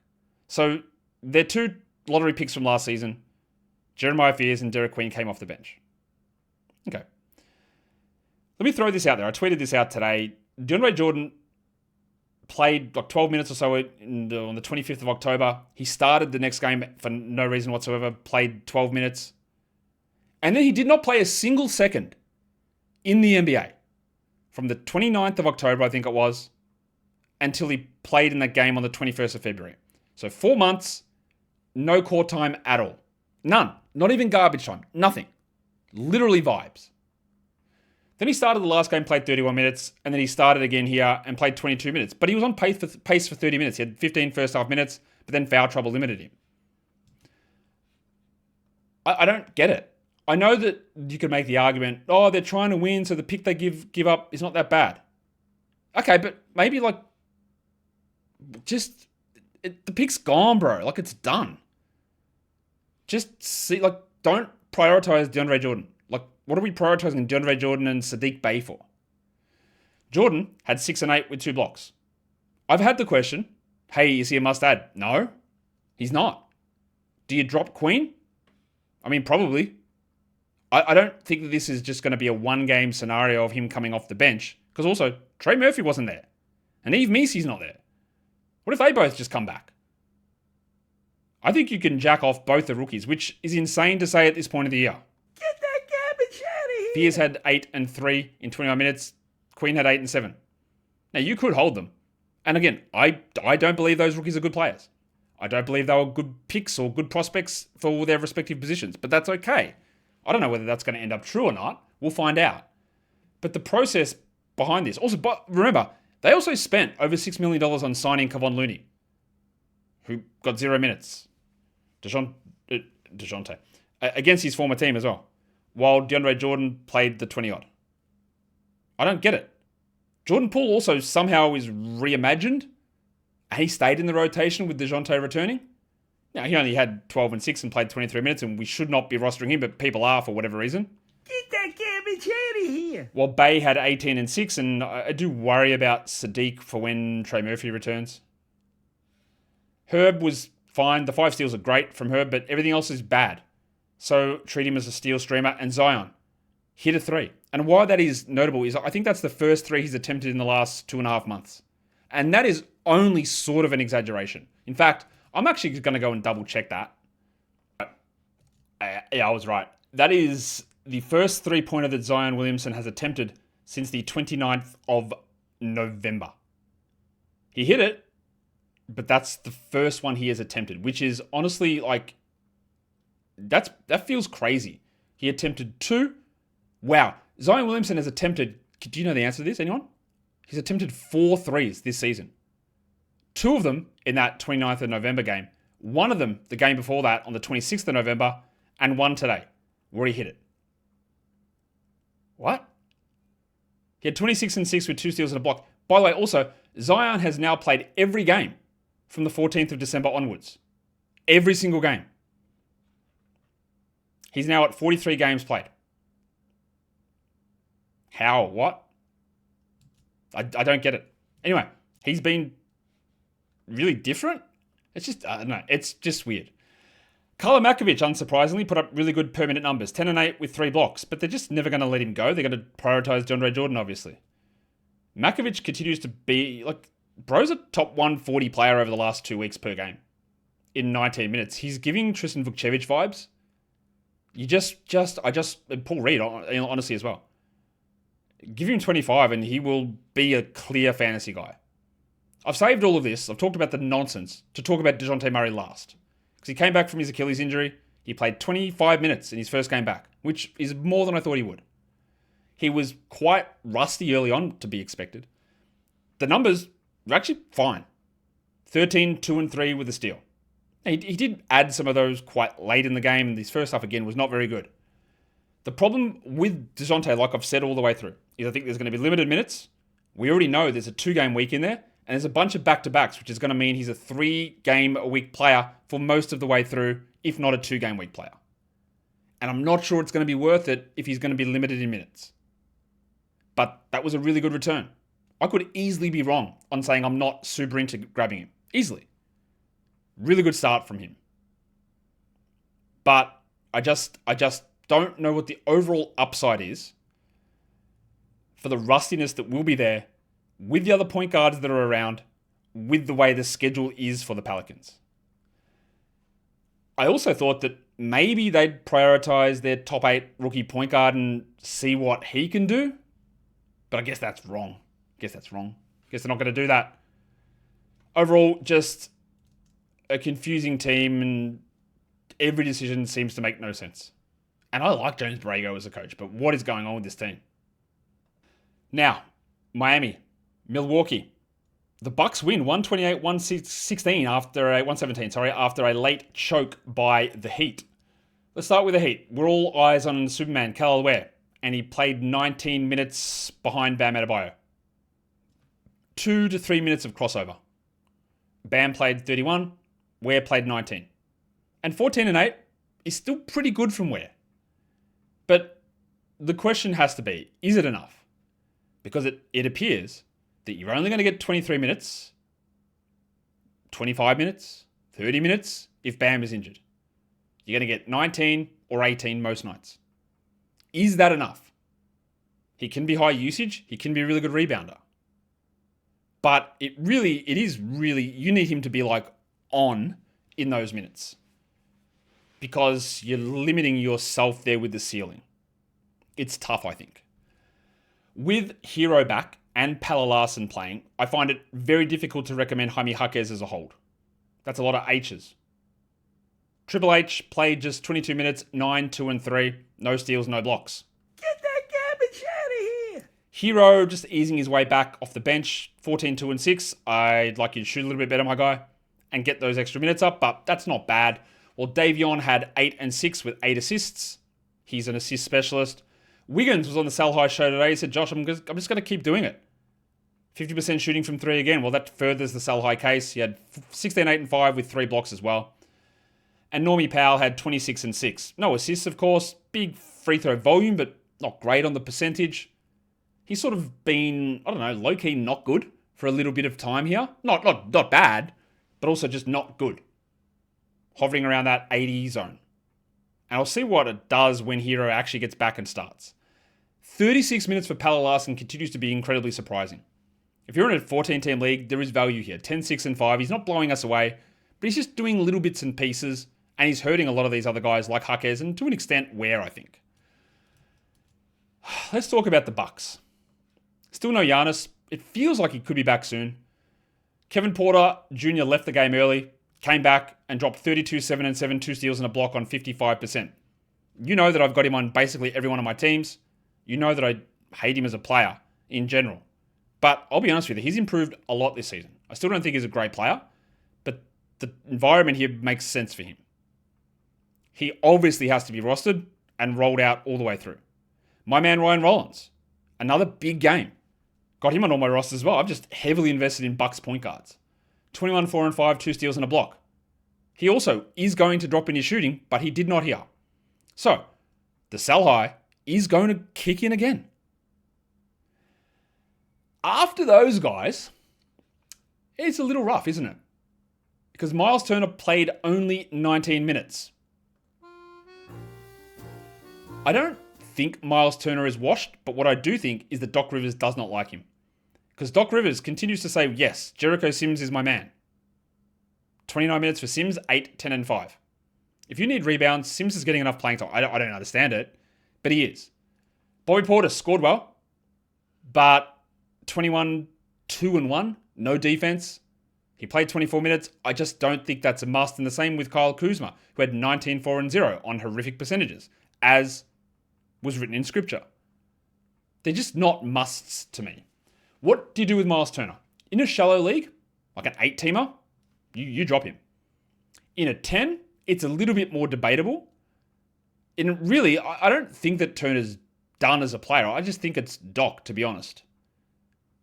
So their 2 lottery picks from last season, Jeremiah Fears and Derek Queen, came off the bench. Okay. Let me throw this out there. I tweeted this out today. DeAndre Jordan played like 12 minutes or so on the 25th of October. He started the next game for no reason whatsoever, played 12 minutes. And then he did not play a single second in the NBA from the 29th of October, I think it was, until he played in that game on the 21st of February. So 4 months, no court time at all None. Not even garbage time. Nothing. Literally vibes. Then he started the last game, played 31 minutes, and then he started again here and played 22 minutes. But he was on pace for 30 minutes. He had 15 first half minutes, but then foul trouble limited him. I don't get it. I know that you could make the argument, oh, they're trying to win, so the pick they give up is not that bad. Okay, but maybe the pick's gone, bro. Like, it's done. Just see, don't prioritize DeAndre Jordan. What are we prioritizing DeAndre Jordan and Saddiq Bey for? Jordan had 6 and 8 with 2 blocks. I've had the question, hey, is he a must-add? No, he's not. Do you drop Queen? I mean, probably. I don't think that this is just going to be a one-game scenario of him coming off the bench, because also, Trey Murphy wasn't there. And Eve Meese's not there. What if they both just come back? I think you can jack off both the rookies, which is insane to say at this point of the year. Get that garbage out of here. Fears had 8 and 3 in 21 minutes. Queen had 8 and 7. Now, you could hold them. And again, I don't believe those rookies are good players. I don't believe they were good picks or good prospects for their respective positions, but that's okay. I don't know whether that's going to end up true or not. We'll find out. But the process behind this, also, but remember, they also spent over $6 million on signing Kevon Looney, who got 0 minutes. DeJounte. Against his former team as well, while DeAndre Jordan played the 20-odd. I don't get it. Jordan Poole also somehow is reimagined, and he stayed in the rotation with DeJounte returning. Now, he only had 12 and 6 and played 23 minutes, and we should not be rostering him, but people are for whatever reason. Get that garbage out of here. While Bey had 18 and 6, and I do worry about Saddiq for when Trey Murphy returns. Herb was fine. The 5 steals are great from Herb, but everything else is bad. So treat him as a steal streamer. And Zion hit a 3. And why that is notable is I think that's the first 3 he's attempted in the last 2.5 months. And that is only sort of an exaggeration. In fact, I'm actually going to go and double check that. Yeah, I was right. That is the first 3-pointer that Zion Williamson has attempted since the 29th of November. He hit it, but that's the first one he has attempted, which is honestly that feels crazy. He attempted 2. Wow. Zion Williamson has attempted, do you know the answer to this, anyone? He's attempted 4 threes this season. 2 of them in that 29th of November game. 1 of them the game before that on the 26th of November, and 1 today where he hit it. What? He had 26 and 6 with 2 steals and a block. By the way, also, Zion has now played every game from the 14th of December onwards. Every single game. He's now at 43 games played. How? What? I don't get it. Anyway, he's been really different. It's just, I don't know. It's just weird. Karlo Makovic, unsurprisingly, put up really good per minute numbers. 10 and 8 with 3 blocks. But they're just never going to let him go. They're going to prioritize DeAndre Jordan, obviously. Makovic continues to be, bro's a top 140 player over the last 2 weeks per game. In 19 minutes. He's giving Tristan Vukcevic vibes. And Paul Reed, honestly, as well. Give him 25 and he will be a clear fantasy guy. I've saved all of this. I've talked about the nonsense to talk about DeJounte Murray last. Because he came back from his Achilles injury. He played 25 minutes in his first game back, which is more than I thought he would. He was quite rusty early on, to be expected. The numbers were actually fine. 13, 2 and 3 with a steal. He did add some of those quite late in the game, and his first half again was not very good. The problem with DeJounte, like I've said all the way through, is I think there's going to be limited minutes. We already know there's a 2-game week in there, and there's a bunch of back-to-backs, which is going to mean he's a 3-game-a-week player for most of the way through, if not a 2-game-week player. And I'm not sure it's going to be worth it if he's going to be limited in minutes. But that was a really good return. I could easily be wrong on saying I'm not super into grabbing him. Easily. Really good start from him. But I just don't know what the overall upside is for the rustiness that will be there with the other point guards that are around, with the way the schedule is for the Pelicans. I also thought that maybe they'd prioritize their top 8 rookie point guard and see what he can do. But I guess that's wrong. Guess they're not going to do that. Overall, just a confusing team, and every decision seems to make no sense. And I like Jones Borrego as a coach, but what is going on with this team? Now, Miami, Milwaukee. The Bucks win 128-116 after a late choke by the Heat. Let's start with the Heat. We're all eyes on Superman, Kelly Ware, and he played 19 minutes behind Bam Adebayo. 2 to 3 minutes of crossover. Bam played 31, Ware played 19. And 14-8 is still pretty good from Ware. But the question has to be, is it enough? Because it appears that you're only going to get 23 minutes, 25 minutes, 30 minutes if Bam is injured. You're going to get 19 or 18 most nights. Is that enough? He can be high usage. He can be a really good rebounder. But it is really, you need him to be like on in those minutes. Because you're limiting yourself there with the ceiling. It's tough, I think. With Hero back and Pala Larson playing, I find it very difficult to recommend Jaime Jaquez as a hold. That's a lot of H's. Triple H played just 22 minutes, 9, 2, and 3. No steals, no blocks. Get that garbage out of here. Hero just easing his way back off the bench, 14, 2, and 6. I'd like you to shoot a little bit better, my guy, and get those extra minutes up, but that's not bad. Well, Davion had 8 and 6 with 8 assists. He's an assist specialist. Wiggins was on the Sell High show today. He said, Josh, I'm just going to keep doing it. 50% shooting from 3 again. Well, that furthers the Sell High case. He had 16, 8, and 5 with 3 blocks as well. And Normie Powell had 26 and 6. No assists, of course. Big free throw volume, but not great on the percentage. He's sort of been, low-key not good for a little bit of time here. Not bad, but also just not good. Hovering around that 80 zone. And I'll see what it does when Hero actually gets back and starts. 36 minutes for Pala Larson continues to be incredibly surprising. If you're in a 14-team league, there is value here. 10, 6, and 5. He's not blowing us away, but he's just doing little bits and pieces, and he's hurting a lot of these other guys like Jaquez, and to an extent, Ware, I think. Let's talk about the Bucks. Still no Giannis. It feels like he could be back soon. Kevin Porter Jr. left the game early, came back, and dropped 32, 7, and 7, 2 steals and a block on 55%. You know that I've got him on basically every one of my teams. You know that I hate him as a player in general. But I'll be honest with you, he's improved a lot this season. I still don't think he's a great player, but the environment here makes sense for him. He obviously has to be rostered and rolled out all the way through. My man Ryan Rollins, another big game. Got him on all my rosters as well. I've just heavily invested in Bucks point guards. 21, 4, and 5, 2 steals and a block. He also is going to drop in his shooting, but he did not here. So, the sell high is going to kick in again. After those guys, it's a little rough, isn't it? Because Miles Turner played only 19 minutes. I don't think Miles Turner is washed, but what I do think is that Doc Rivers does not like him. Because Doc Rivers continues to say, yes, Jericho Sims is my man. 29 minutes for Sims, 8, 10, and 5. If you need rebounds, Sims is getting enough playing time. I don't understand it, but he is. Bobby Porter scored well, but 21, 2, and 1, no defense. He played 24 minutes. I just don't think that's a must. And the same with Kyle Kuzma, who had 19, 4, and 0 on horrific percentages, as was written in scripture. They're just not musts to me. What do you do with Miles Turner? In a shallow league, like an 8-teamer, you drop him. In a 10, it's a little bit more debatable. And really, I don't think that Turner's done as a player. I just think it's Doc, to be honest.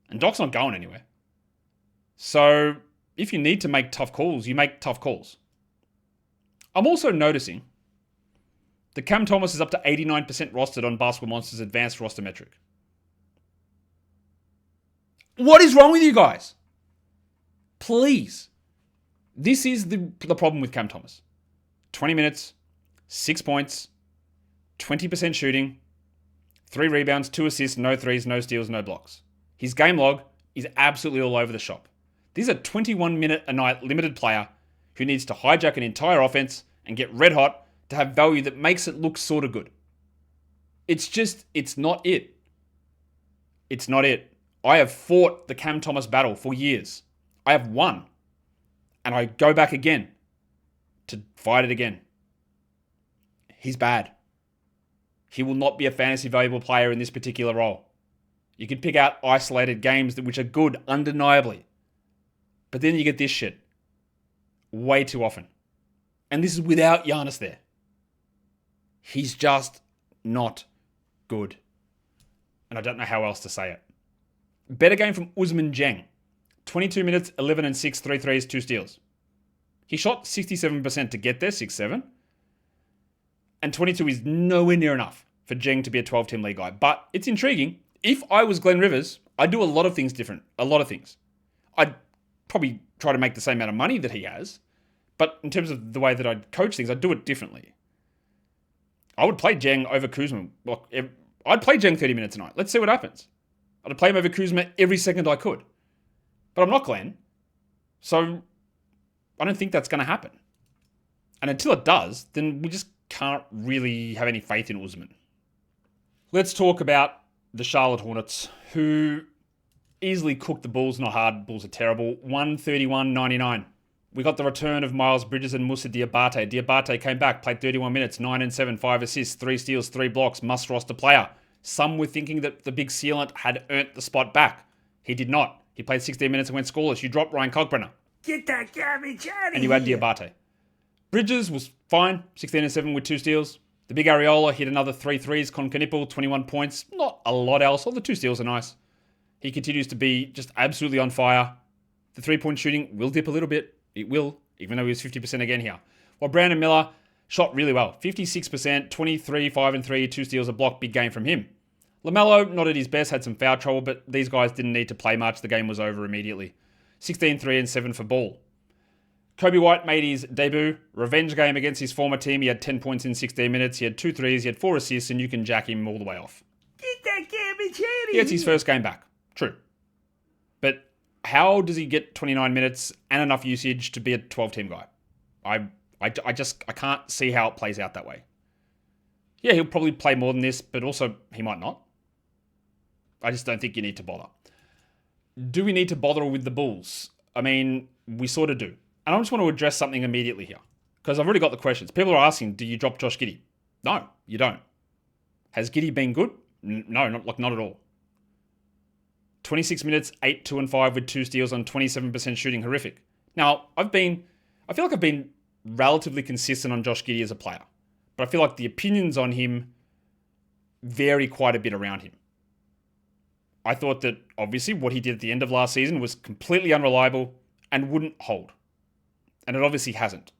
And Doc's not going anywhere. So, if you need to make tough calls, you make tough calls. I'm also noticing that Cam Thomas is up to 89% rostered on Basketball Monsters' advanced roster metric. What is wrong with you guys? Please. This is the problem with Cam Thomas. 20 minutes, 6 points, 20% shooting, 3 rebounds, 2 assists, no threes, no steals, no blocks. His game log is absolutely all over the shop. This is a 21-minute-a-night limited player who needs to hijack an entire offense and get red hot to have value that makes it look sort of good. It's not it. It's not it. I have fought the Cam Thomas battle for years. I have won. And I go back again to fight it again. he's bad. He will not be a fantasy valuable player in this particular role. You can pick out isolated games which are good, undeniably. But then you get this shit. Way too often. And this is without Giannis there. He's just not good. And I don't know how else to say it. Better game from Ousmane Dieng. 22 minutes, 11 and 6, 3 threes, 2 steals. He shot 67% to get there, 6-7. And 22 is nowhere near enough for Dieng to be a 12-team league guy. But it's intriguing. If I was Glenn Rivers, I'd do a lot of things different. A lot of things. I'd probably try to make the same amount of money that he has. But in terms of the way that I'd coach things, I'd do it differently. I would play Dieng over Kuzma. I'd play Dieng 30 minutes a night. Let's see what happens. I'd play him over Kuzma every second I could. But I'm not Glenn. So I don't think that's going to happen. And until it does, then we just can't really have any faith in Ousmane. Let's talk about the Charlotte Hornets, who easily cooked the Bulls. Not hard. Bulls are terrible. 131-99. We got the return of Miles Bridges and Moussa Diabate. Diabate came back, played 31 minutes, 9 and 7, 5 assists, 3 steals, 3 blocks, must roster player. Some were thinking that the big sealant had earned the spot back. He did not. He played 16 minutes and went scoreless. You dropped Ryan Kalkbrenner. Get that garbage out of here. And you had Diabate. Bridges was fine, 16 and 7 with 2 steals. The big Areola hit another 3 threes. Con Knipple, 21 points. Not a lot else. All the 2 steals are nice. He continues to be just absolutely on fire. The 3-point shooting will dip a little bit. It will, even though he was 50% again here. While Brandon Miller shot really well. 56%, 23, 5 and 3, 2 steals, a block. Big game from him. LaMelo, not at his best, had some foul trouble, but these guys didn't need to play much. The game was over immediately. 16, 3 and 7 for Ball. Kobe White made his debut. Revenge game against his former team. He had 10 points in 16 minutes. He had 2 threes. He had 4 assists, and you can jack him all the way off. Get that garbage out of He gets his first game back. True. But how does he get 29 minutes and enough usage to be a 12-team guy? I can't see how it plays out that way. Yeah, he'll probably play more than this, but also he might not. I just don't think you need to bother. Do we need to bother with the Bulls? I mean, we sort of do. And I just want to address something immediately here, because I've already got the questions. People are asking, do you drop Josh Giddey? No, you don't. Has Giddey been good? No, not at all. 26 minutes, 8, 2 and 5 with 2 steals on 27% shooting. Horrific. Now, I feel like I've been relatively consistent on Josh Giddey as a player, but I feel like the opinions on him vary quite a bit around him. I thought that obviously what he did at the end of last season was completely unreliable and wouldn't hold. And it obviously hasn't.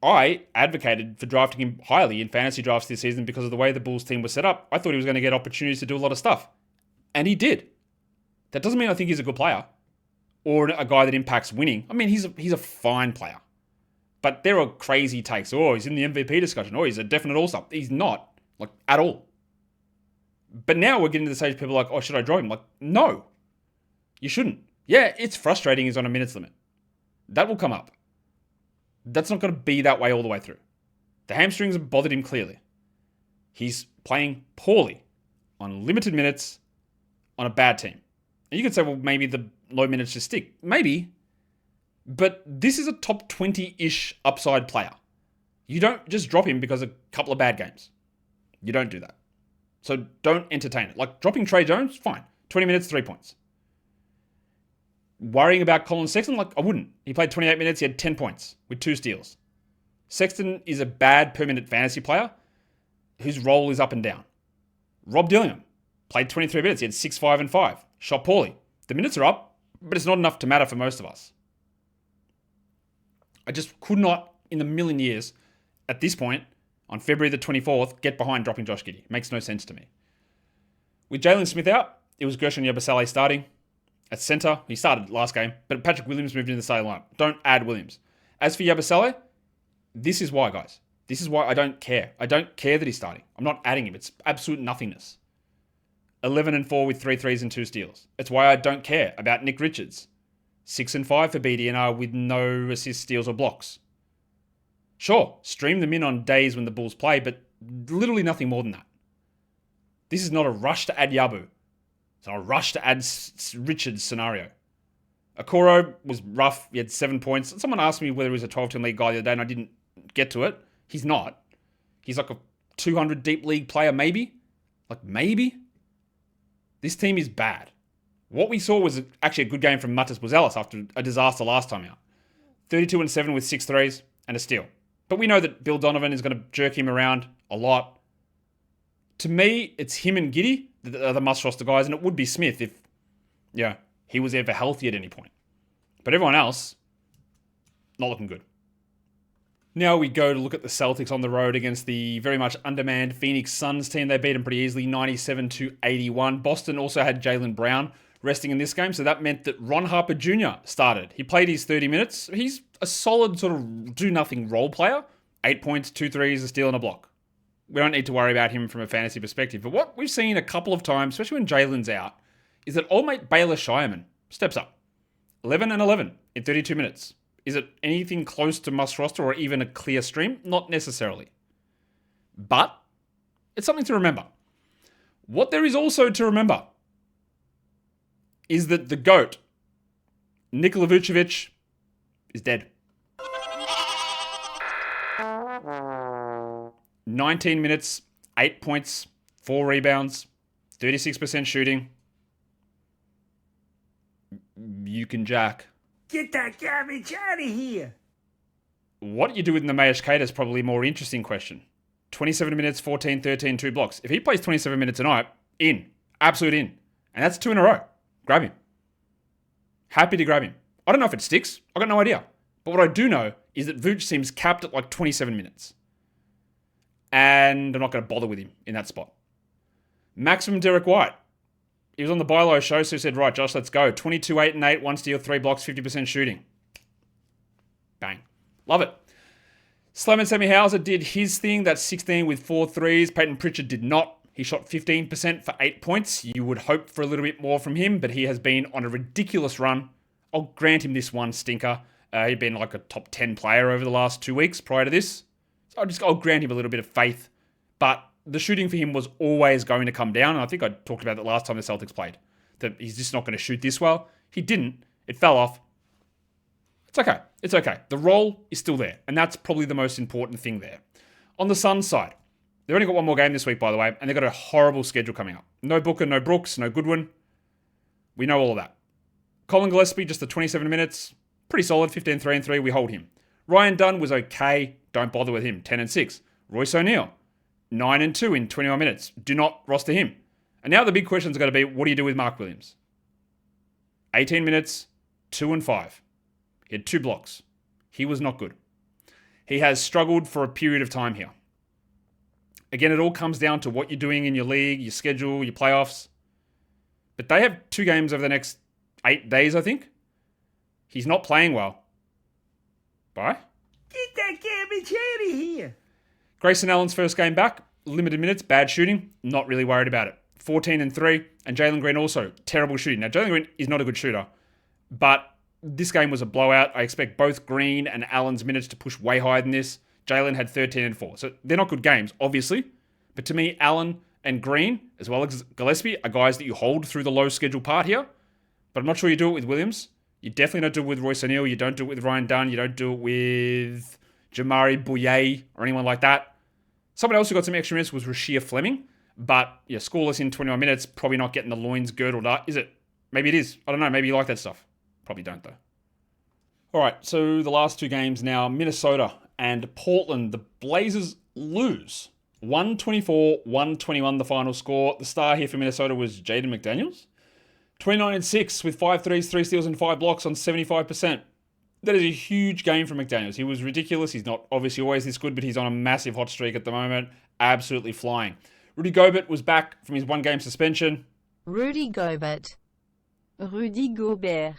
I advocated for drafting him highly in fantasy drafts this season because of the way the Bulls team was set up. I thought he was going to get opportunities to do a lot of stuff. And he did. That doesn't mean I think he's a good player or a guy that impacts winning. I mean, he's a fine player. But there are crazy takes. Oh, he's in the MVP discussion. Oh, he's a definite all-star. He's not, at all. But now we're getting to the stage people are like, oh, should I drop him? No, you shouldn't. Yeah, it's frustrating he's on a minutes limit. That will come up. That's not going to be that way all the way through. The hamstrings have bothered him clearly. He's playing poorly on limited minutes on a bad team. And you could say, well, maybe the low minutes just stick. Maybe. But this is a top 20-ish upside player. You don't just drop him because of a couple of bad games. You don't do that. So don't entertain it. Dropping Trey Jones, fine. 20 minutes, 3 points. Worrying about Colin Sexton? I wouldn't. He played 28 minutes, he had 10 points with 2 steals. Sexton is a bad per-minute fantasy player whose role is up and down. Rob Dillingham played 23 minutes, he had 6, 5, and 5. Shot poorly. The minutes are up, but it's not enough to matter for most of us. I just could not, in a million years, at this point, on February the 24th, get behind dropping Josh Giddey. Makes no sense to me. With Jalen Smith out, it was Gershon Yabusele starting. At center, he started last game, but Patrick Williams moved into the starting lineup. Don't add Williams. As for Yabusele, this is why, guys. This is why I don't care. I don't care that he's starting. I'm not adding him. It's absolute nothingness. 11 and 4 with 3 threes and 2 steals. It's why I don't care about Nick Richards. 6 and 5 for BDNR with no assists, steals, or blocks. Sure, stream them in on days when the Bulls play, but literally nothing more than that. This is not a rush to add Yabu. It's not a rush to add Richards scenario. Okoro was rough. He had 7 points. Someone asked me whether he was a 12-team league guy the other day, and I didn't get to it. He's not. He's like a 200 deep league player, maybe. Like, maybe. This team is bad. What we saw was actually a good game from Matas Buzelis after a disaster last time out. 32-7 with 6 threes and a steal. But we know that Bill Donovan is going to jerk him around a lot. To me, it's him and Giddey that are the must-roster guys, and it would be Smith if, he was ever healthy at any point. But everyone else, not looking good. Now we go to look at the Celtics on the road against the very much undermanned Phoenix Suns team. They beat them pretty easily, 97-81. Boston also had Jaylen Brown resting in this game, so that meant that Ron Harper Jr. started. He played his 30 minutes. He's a solid sort of do-nothing role player. 8 points, 2 threes, a steal, and a block. We don't need to worry about him from a fantasy perspective. But what we've seen a couple of times, especially when Jalen's out, is that old mate Baylor Shireman steps up. 11-11 in 32 minutes. Is it anything close to must roster or even a clear stream? Not necessarily. But it's something to remember. What there is also to remember is that the GOAT, Nikola Vucevic, is dead. 19 minutes, 8 points, 4 rebounds, 36% shooting. You can jack. Get that garbage out of here. What you do with Neemias Queta is probably a more interesting question. 27 minutes, 14, 13, 2 blocks. If he plays 27 minutes tonight, in. Absolute in. And that's 2 in a row. Grab him. Happy to grab him. I don't know if it sticks. I got no idea. But what I do know is that Vooch seems capped at like 27 minutes. And I'm not going to bother with him in that spot. Maximum Derek White. He was on the Buy Low show, so he said, right, Josh, let's go. 22, 8 and 8, 1 steal, 3 blocks, 50% shooting. Bang. Love it. Slam and Sammy Hauser did his thing. That's 16 with 4 threes. Peyton Pritchard did not. He shot 15% for 8 points. You would hope for a little bit more from him, but he has been on a ridiculous run. I'll grant him this one stinker. He'd been like a top 10 player over the last 2 weeks prior to this. So I'll grant him a little bit of faith. But the shooting for him was always going to come down. And I think I talked about that last time the Celtics played. That he's just not going to shoot this well. He didn't. It fell off. It's okay. It's okay. The role is still there. And that's probably the most important thing there. On the Suns side, they've only got one more game this week, by the way. And they've got a horrible schedule coming up. No Booker, no Brooks, no Goodwin. We know all of that. Colin Gillespie, just the 27 minutes. Pretty solid. 15, 3 and 3. We hold him. Ryan Dunn was okay. Don't bother with him. 10 and 6. Royce O'Neal. 9 and 2 in 21 minutes. Do not roster him. And now the big question is going to be, what do you do with Mark Williams? 18 minutes, 2 and 5. He had 2 blocks. He was not good. He has struggled for a period of time here. Again, it all comes down to what you're doing in your league, your schedule, your playoffs. But they have 2 games over the next 8 days, I think. He's not playing well. Bye. Get that garbage out of here. Grayson Allen's first game back, limited minutes, bad shooting, not really worried about it. 14 and 3, and Jalen Green also, terrible shooting. Now, Jalen Green is not a good shooter, but this game was a blowout. I expect both Green and Allen's minutes to push way higher than this. Jalen had 13 and 4, so they're not good games, obviously. But to me, Allen and Green, as well as Gillespie, are guys that you hold through the low schedule part here. But I'm not sure you do it with Williams. You definitely don't do it with Royce O'Neal. You don't do it with Ryan Dunn. You don't do it with Jamari Bouye or anyone like that. Someone else who got some extra minutes was Rasheer Fleming. But, yeah, scoreless in 21 minutes, probably not getting the loins girdled up. Is it? Maybe it is. I don't know. Maybe you like that stuff. Probably don't, though. All right, so the last 2 games now. Minnesota and Portland. The Blazers lose. 124-121 the final score. The star here for Minnesota was Jaden McDaniels. 29 and 6 with 5 threes, 3 steals, and 5 blocks on 75%. That is a huge game from McDaniels. He was ridiculous. He's not obviously always this good, but he's on a massive hot streak at the moment. Absolutely flying. Rudy Gobert was back from his 1-game suspension. Rudy Gobert. Rudy Gobert.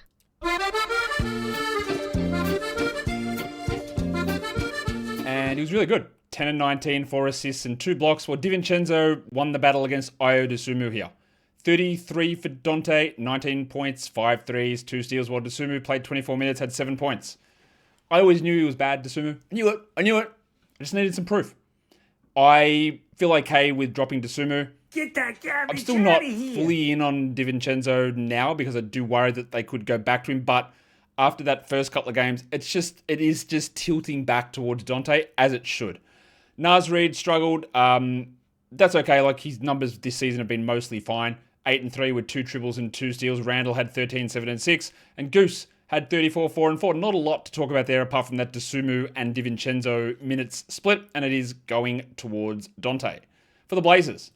And he was really good. 10 and 19, 4 assists and 2 blocks, while DiVincenzo won the battle against Ayo Dosunmu here. 33 for Dante, 19 points, 5 threes, 2 steals, while Dosunmu played 24 minutes, had 7 points. I always knew he was bad, Dosunmu. I knew it. I just needed some proof. I feel okay with dropping Dosunmu. Get that garbage I'm still not out of here. fully in on DiVincenzo now because I do worry that they could go back to him, but after that first couple of games, it is just tilting back towards Dante, as it should. Naz Reid struggled. That's okay. Like, his numbers this season have been mostly fine. 8 and 3 with 2 triples and 2 steals. Randall had 13, 7 and 6. And Goose had 34, 4 and 4. Not a lot to talk about there apart from that DeSumo and DiVincenzo minutes split. And it is going towards Dante. For the Blazers,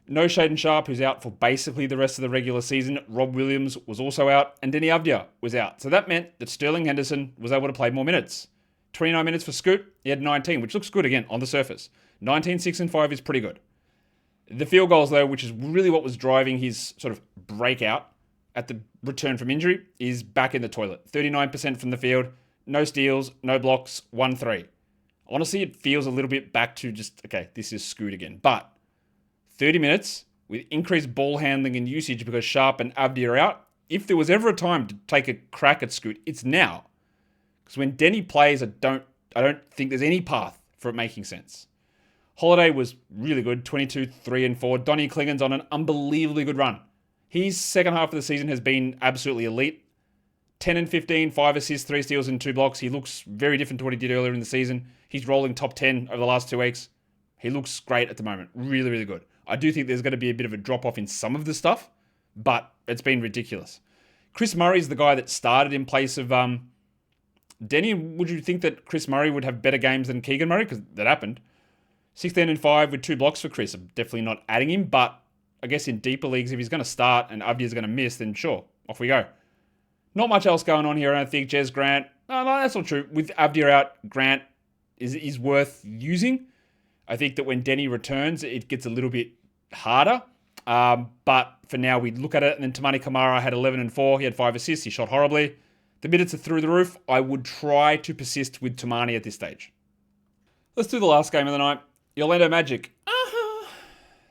no Shaedon Sharpe, who's out for basically the rest of the regular season. Rob Williams was also out. And Denny Avdia was out. So that meant that Sterling Henderson was able to play more minutes. 29 minutes for Scoot. He had 19, which looks good again on the surface. 19, 6 and 5 is pretty good. The field goals, though, which is really what was driving his sort of breakout at the return from injury, is back in the toilet. 39% from the field, no steals, no blocks, 1-3. Honestly, it feels a little bit back to just, okay, this is Scoot again. But 30 minutes with increased ball handling and usage because Sharpe and Avdi are out. If there was ever a time to take a crack at Scoot, it's now. Because when Denny plays, I don't think there's any path for it making sense. Holiday was really good, 22, 3 and 4. Donnie Clingan's on an unbelievably good run. His second half of the season has been absolutely elite. 10 and 15, 5 assists, 3 steals and 2 blocks. He looks very different to what he did earlier in the season. He's rolling top 10 over the last 2 weeks. He looks great at the moment. Really, really good. I do think there's going to be a bit of a drop-off in some of the stuff, but it's been ridiculous. Chris Murray's the guy that started in place of Denny. Would you think that Chris Murray would have better games than Keegan Murray? Because that happened. 16 and 5 with 2 blocks for Chris. I'm definitely not adding him, but I guess in deeper leagues, if he's going to start and Avdia's going to miss, then sure, off we go. Not much else going on here, I don't think. Jez Grant, no, that's not true. With Avdia out, Grant is worth using. I think that when Denny returns, it gets a little bit harder. But for now, we look at it. And then Tamani Kamara had 11 and 4. He had 5 assists. He shot horribly. The minutes are through the roof. I would try to persist with Tamani at this stage. Let's do the last game of the night. The Orlando Magic.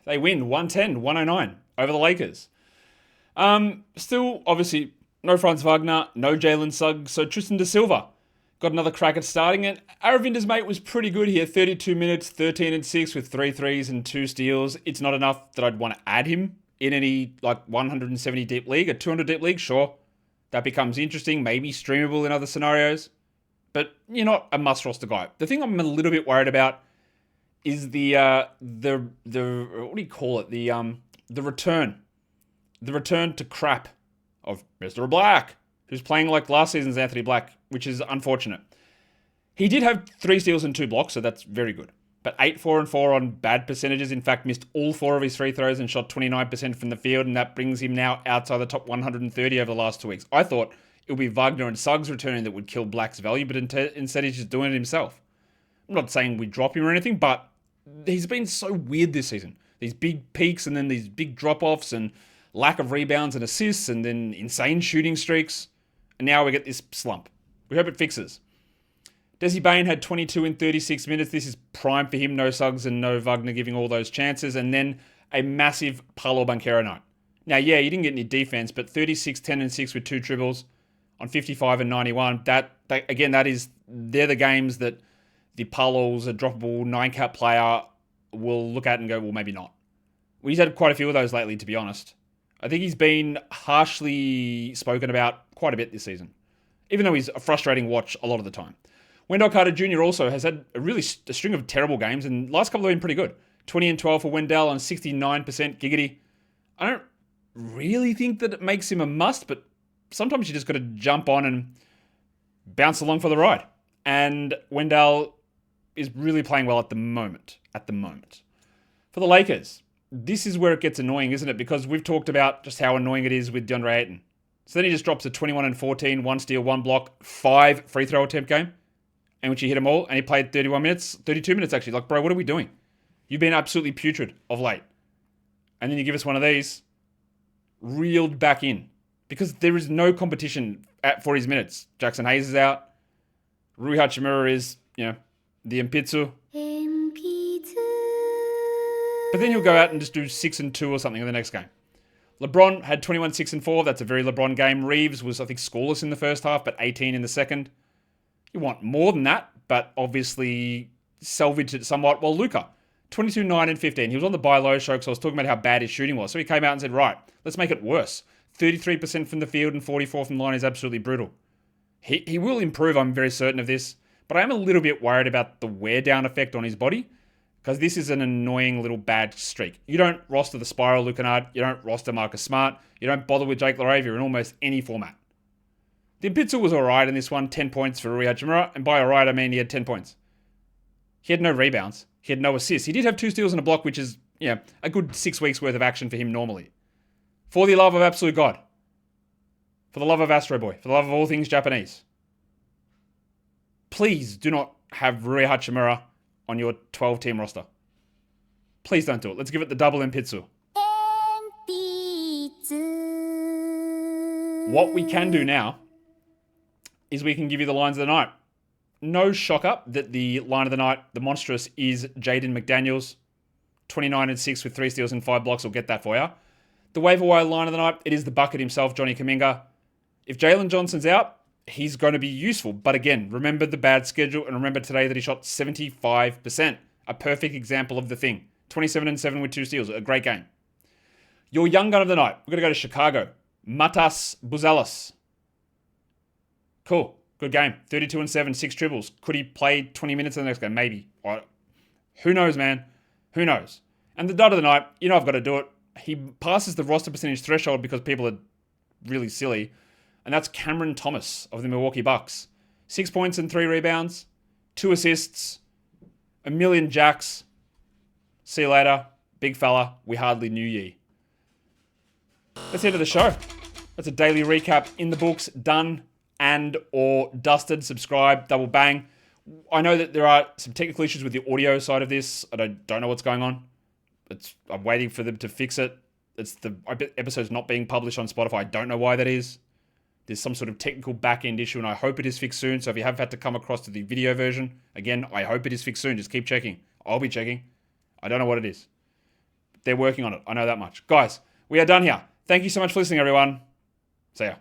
They win 110-109 over the Lakers. Still, obviously, no Franz Wagner, no Jalen Suggs, so Tristan da Silva got another crack at starting it. Aravinder's mate was pretty good here, 32 minutes, 13 and 6 with 3 threes and 2 steals. It's not enough that I'd want to add him in any 170 deep league. A 200 deep league, sure. That becomes interesting, maybe streamable in other scenarios. But you're not a must roster guy. The thing I'm a little bit worried about is the what do you call it? The return to crap of Mr. Black, who's playing like last season's Anthony Black, which is unfortunate. He did have 3 steals and 2 blocks, so that's very good. But 8, 4 and 4 on bad percentages. In fact, missed all 4 of his free throws and shot 29% from the field, and that brings him now outside the top 130 over the last 2 weeks. I thought it would be Wagner and Suggs returning that would kill Black's value, but instead he's just doing it himself. I'm not saying we drop him or anything, but he's been so weird this season. These big peaks and then these big drop-offs and lack of rebounds and assists and then insane shooting streaks. And now we get this slump. We hope it fixes. Desi Bain had 22 in 36 minutes. This is prime for him. No Suggs and no Wagner giving all those chances. And then a massive Paolo Banchero night. Now, yeah, he didn't get any defense, but 36, 10 and 6 with 2 dribbles on 55 and 91. They're the games that the Paolo's a droppable 9-cap player will look at and go, well, maybe not. Well, he's had quite a few of those lately, to be honest. I think he's been harshly spoken about quite a bit this season, even though he's a frustrating watch a lot of the time. Wendell Carter Jr. also has had a string of terrible games, and last couple have been pretty good. 20 and 12 for Wendell on 69% giggity. I don't really think that it makes him a must, but sometimes you just got to jump on and bounce along for the ride. And Wendell is really playing well at the moment. For the Lakers, this is where it gets annoying, isn't it? Because we've talked about just how annoying it is with DeAndre Ayton. So then he just drops a 21 and 14, 1 steal, 1 block, 5 free throw attempt game, in which he hit them all, and he played 32 minutes actually. Like, bro, what are we doing? You've been absolutely putrid of late. And then you give us one of these, reeled back in. Because there is no competition for his minutes. Jackson Hayes is out. Rui Hachimura is, the Mpitsu. But then he'll go out and just do 6 and 2 or something in the next game. LeBron had 21, 6 and 4. That's a very LeBron game. Reeves was, I think, scoreless in the first half, but 18 in the second. You want more than that, but obviously salvaged it somewhat. Well, Luka, 22, 9 and 15. He was on the buy low show because I was talking about how bad his shooting was. So he came out and said, right, let's make it worse. 33% from the field and 44 from the line is absolutely brutal. He will improve, I'm very certain of this. but I am a little bit worried about the wear down effect on his body, because this is an annoying little bad streak. You don't roster the Spiral Luke Kennard, you don't roster Marcus Smart, you don't bother with Jake LaRavia in almost any format. Tim Pitzel was alright in this one, 10 points for Rui Hachimura, and by alright I mean he had 10 points. He had no rebounds, he had no assists. He did have 2 steals and a block, which is, a good 6 weeks worth of action for him normally. For the love of absolute God. For the love of Astro Boy. For the love of all things Japanese. Please do not have Rui Hachimura on your 12-team roster. Please don't do it. Let's give it the double Empitsu. What we can do now is we can give you the lines of the night. No shocker that the line of the night, the monstrous, is Jaden McDaniels. 29 and 6 with 3 steals and 5 blocks will get that for you. The waiver wire line of the night, it is the bucket himself, Johnny Kuminga. If Jalen Johnson's out, he's going to be useful. But again, remember the bad schedule and remember today that he shot 75%. A perfect example of the thing. 27 and 7 with 2 steals. A great game. Your young gun of the night. We're going to go to Chicago. Matas Buzelis. Cool. Good game. 32 and 7, 6 triples. Could he play 20 minutes in the next game? Maybe. Who knows, man? Who knows? And the dud of the night, I've got to do it. He passes the roster percentage threshold because people are really silly. And that's Cameron Thomas of the Milwaukee Bucks. 6 points and 3 rebounds. 2 assists. 1,000,000 jacks. See you later. Big fella. We hardly knew ye. That's the end of the show. That's a daily recap in the books. Done and or dusted. Subscribe. Double bang. I know that there are some technical issues with the audio side of this. I don't know what's going on. I'm waiting for them to fix it. It's the episode's not being published on Spotify. I don't know why that is. There's some sort of technical back-end issue, and I hope it is fixed soon. So if you have had to come across to the video version, again, I hope it is fixed soon. Just keep checking. I'll be checking. I don't know what it is. They're working on it. I know that much. Guys, we are done here. Thank you so much for listening, everyone. See ya.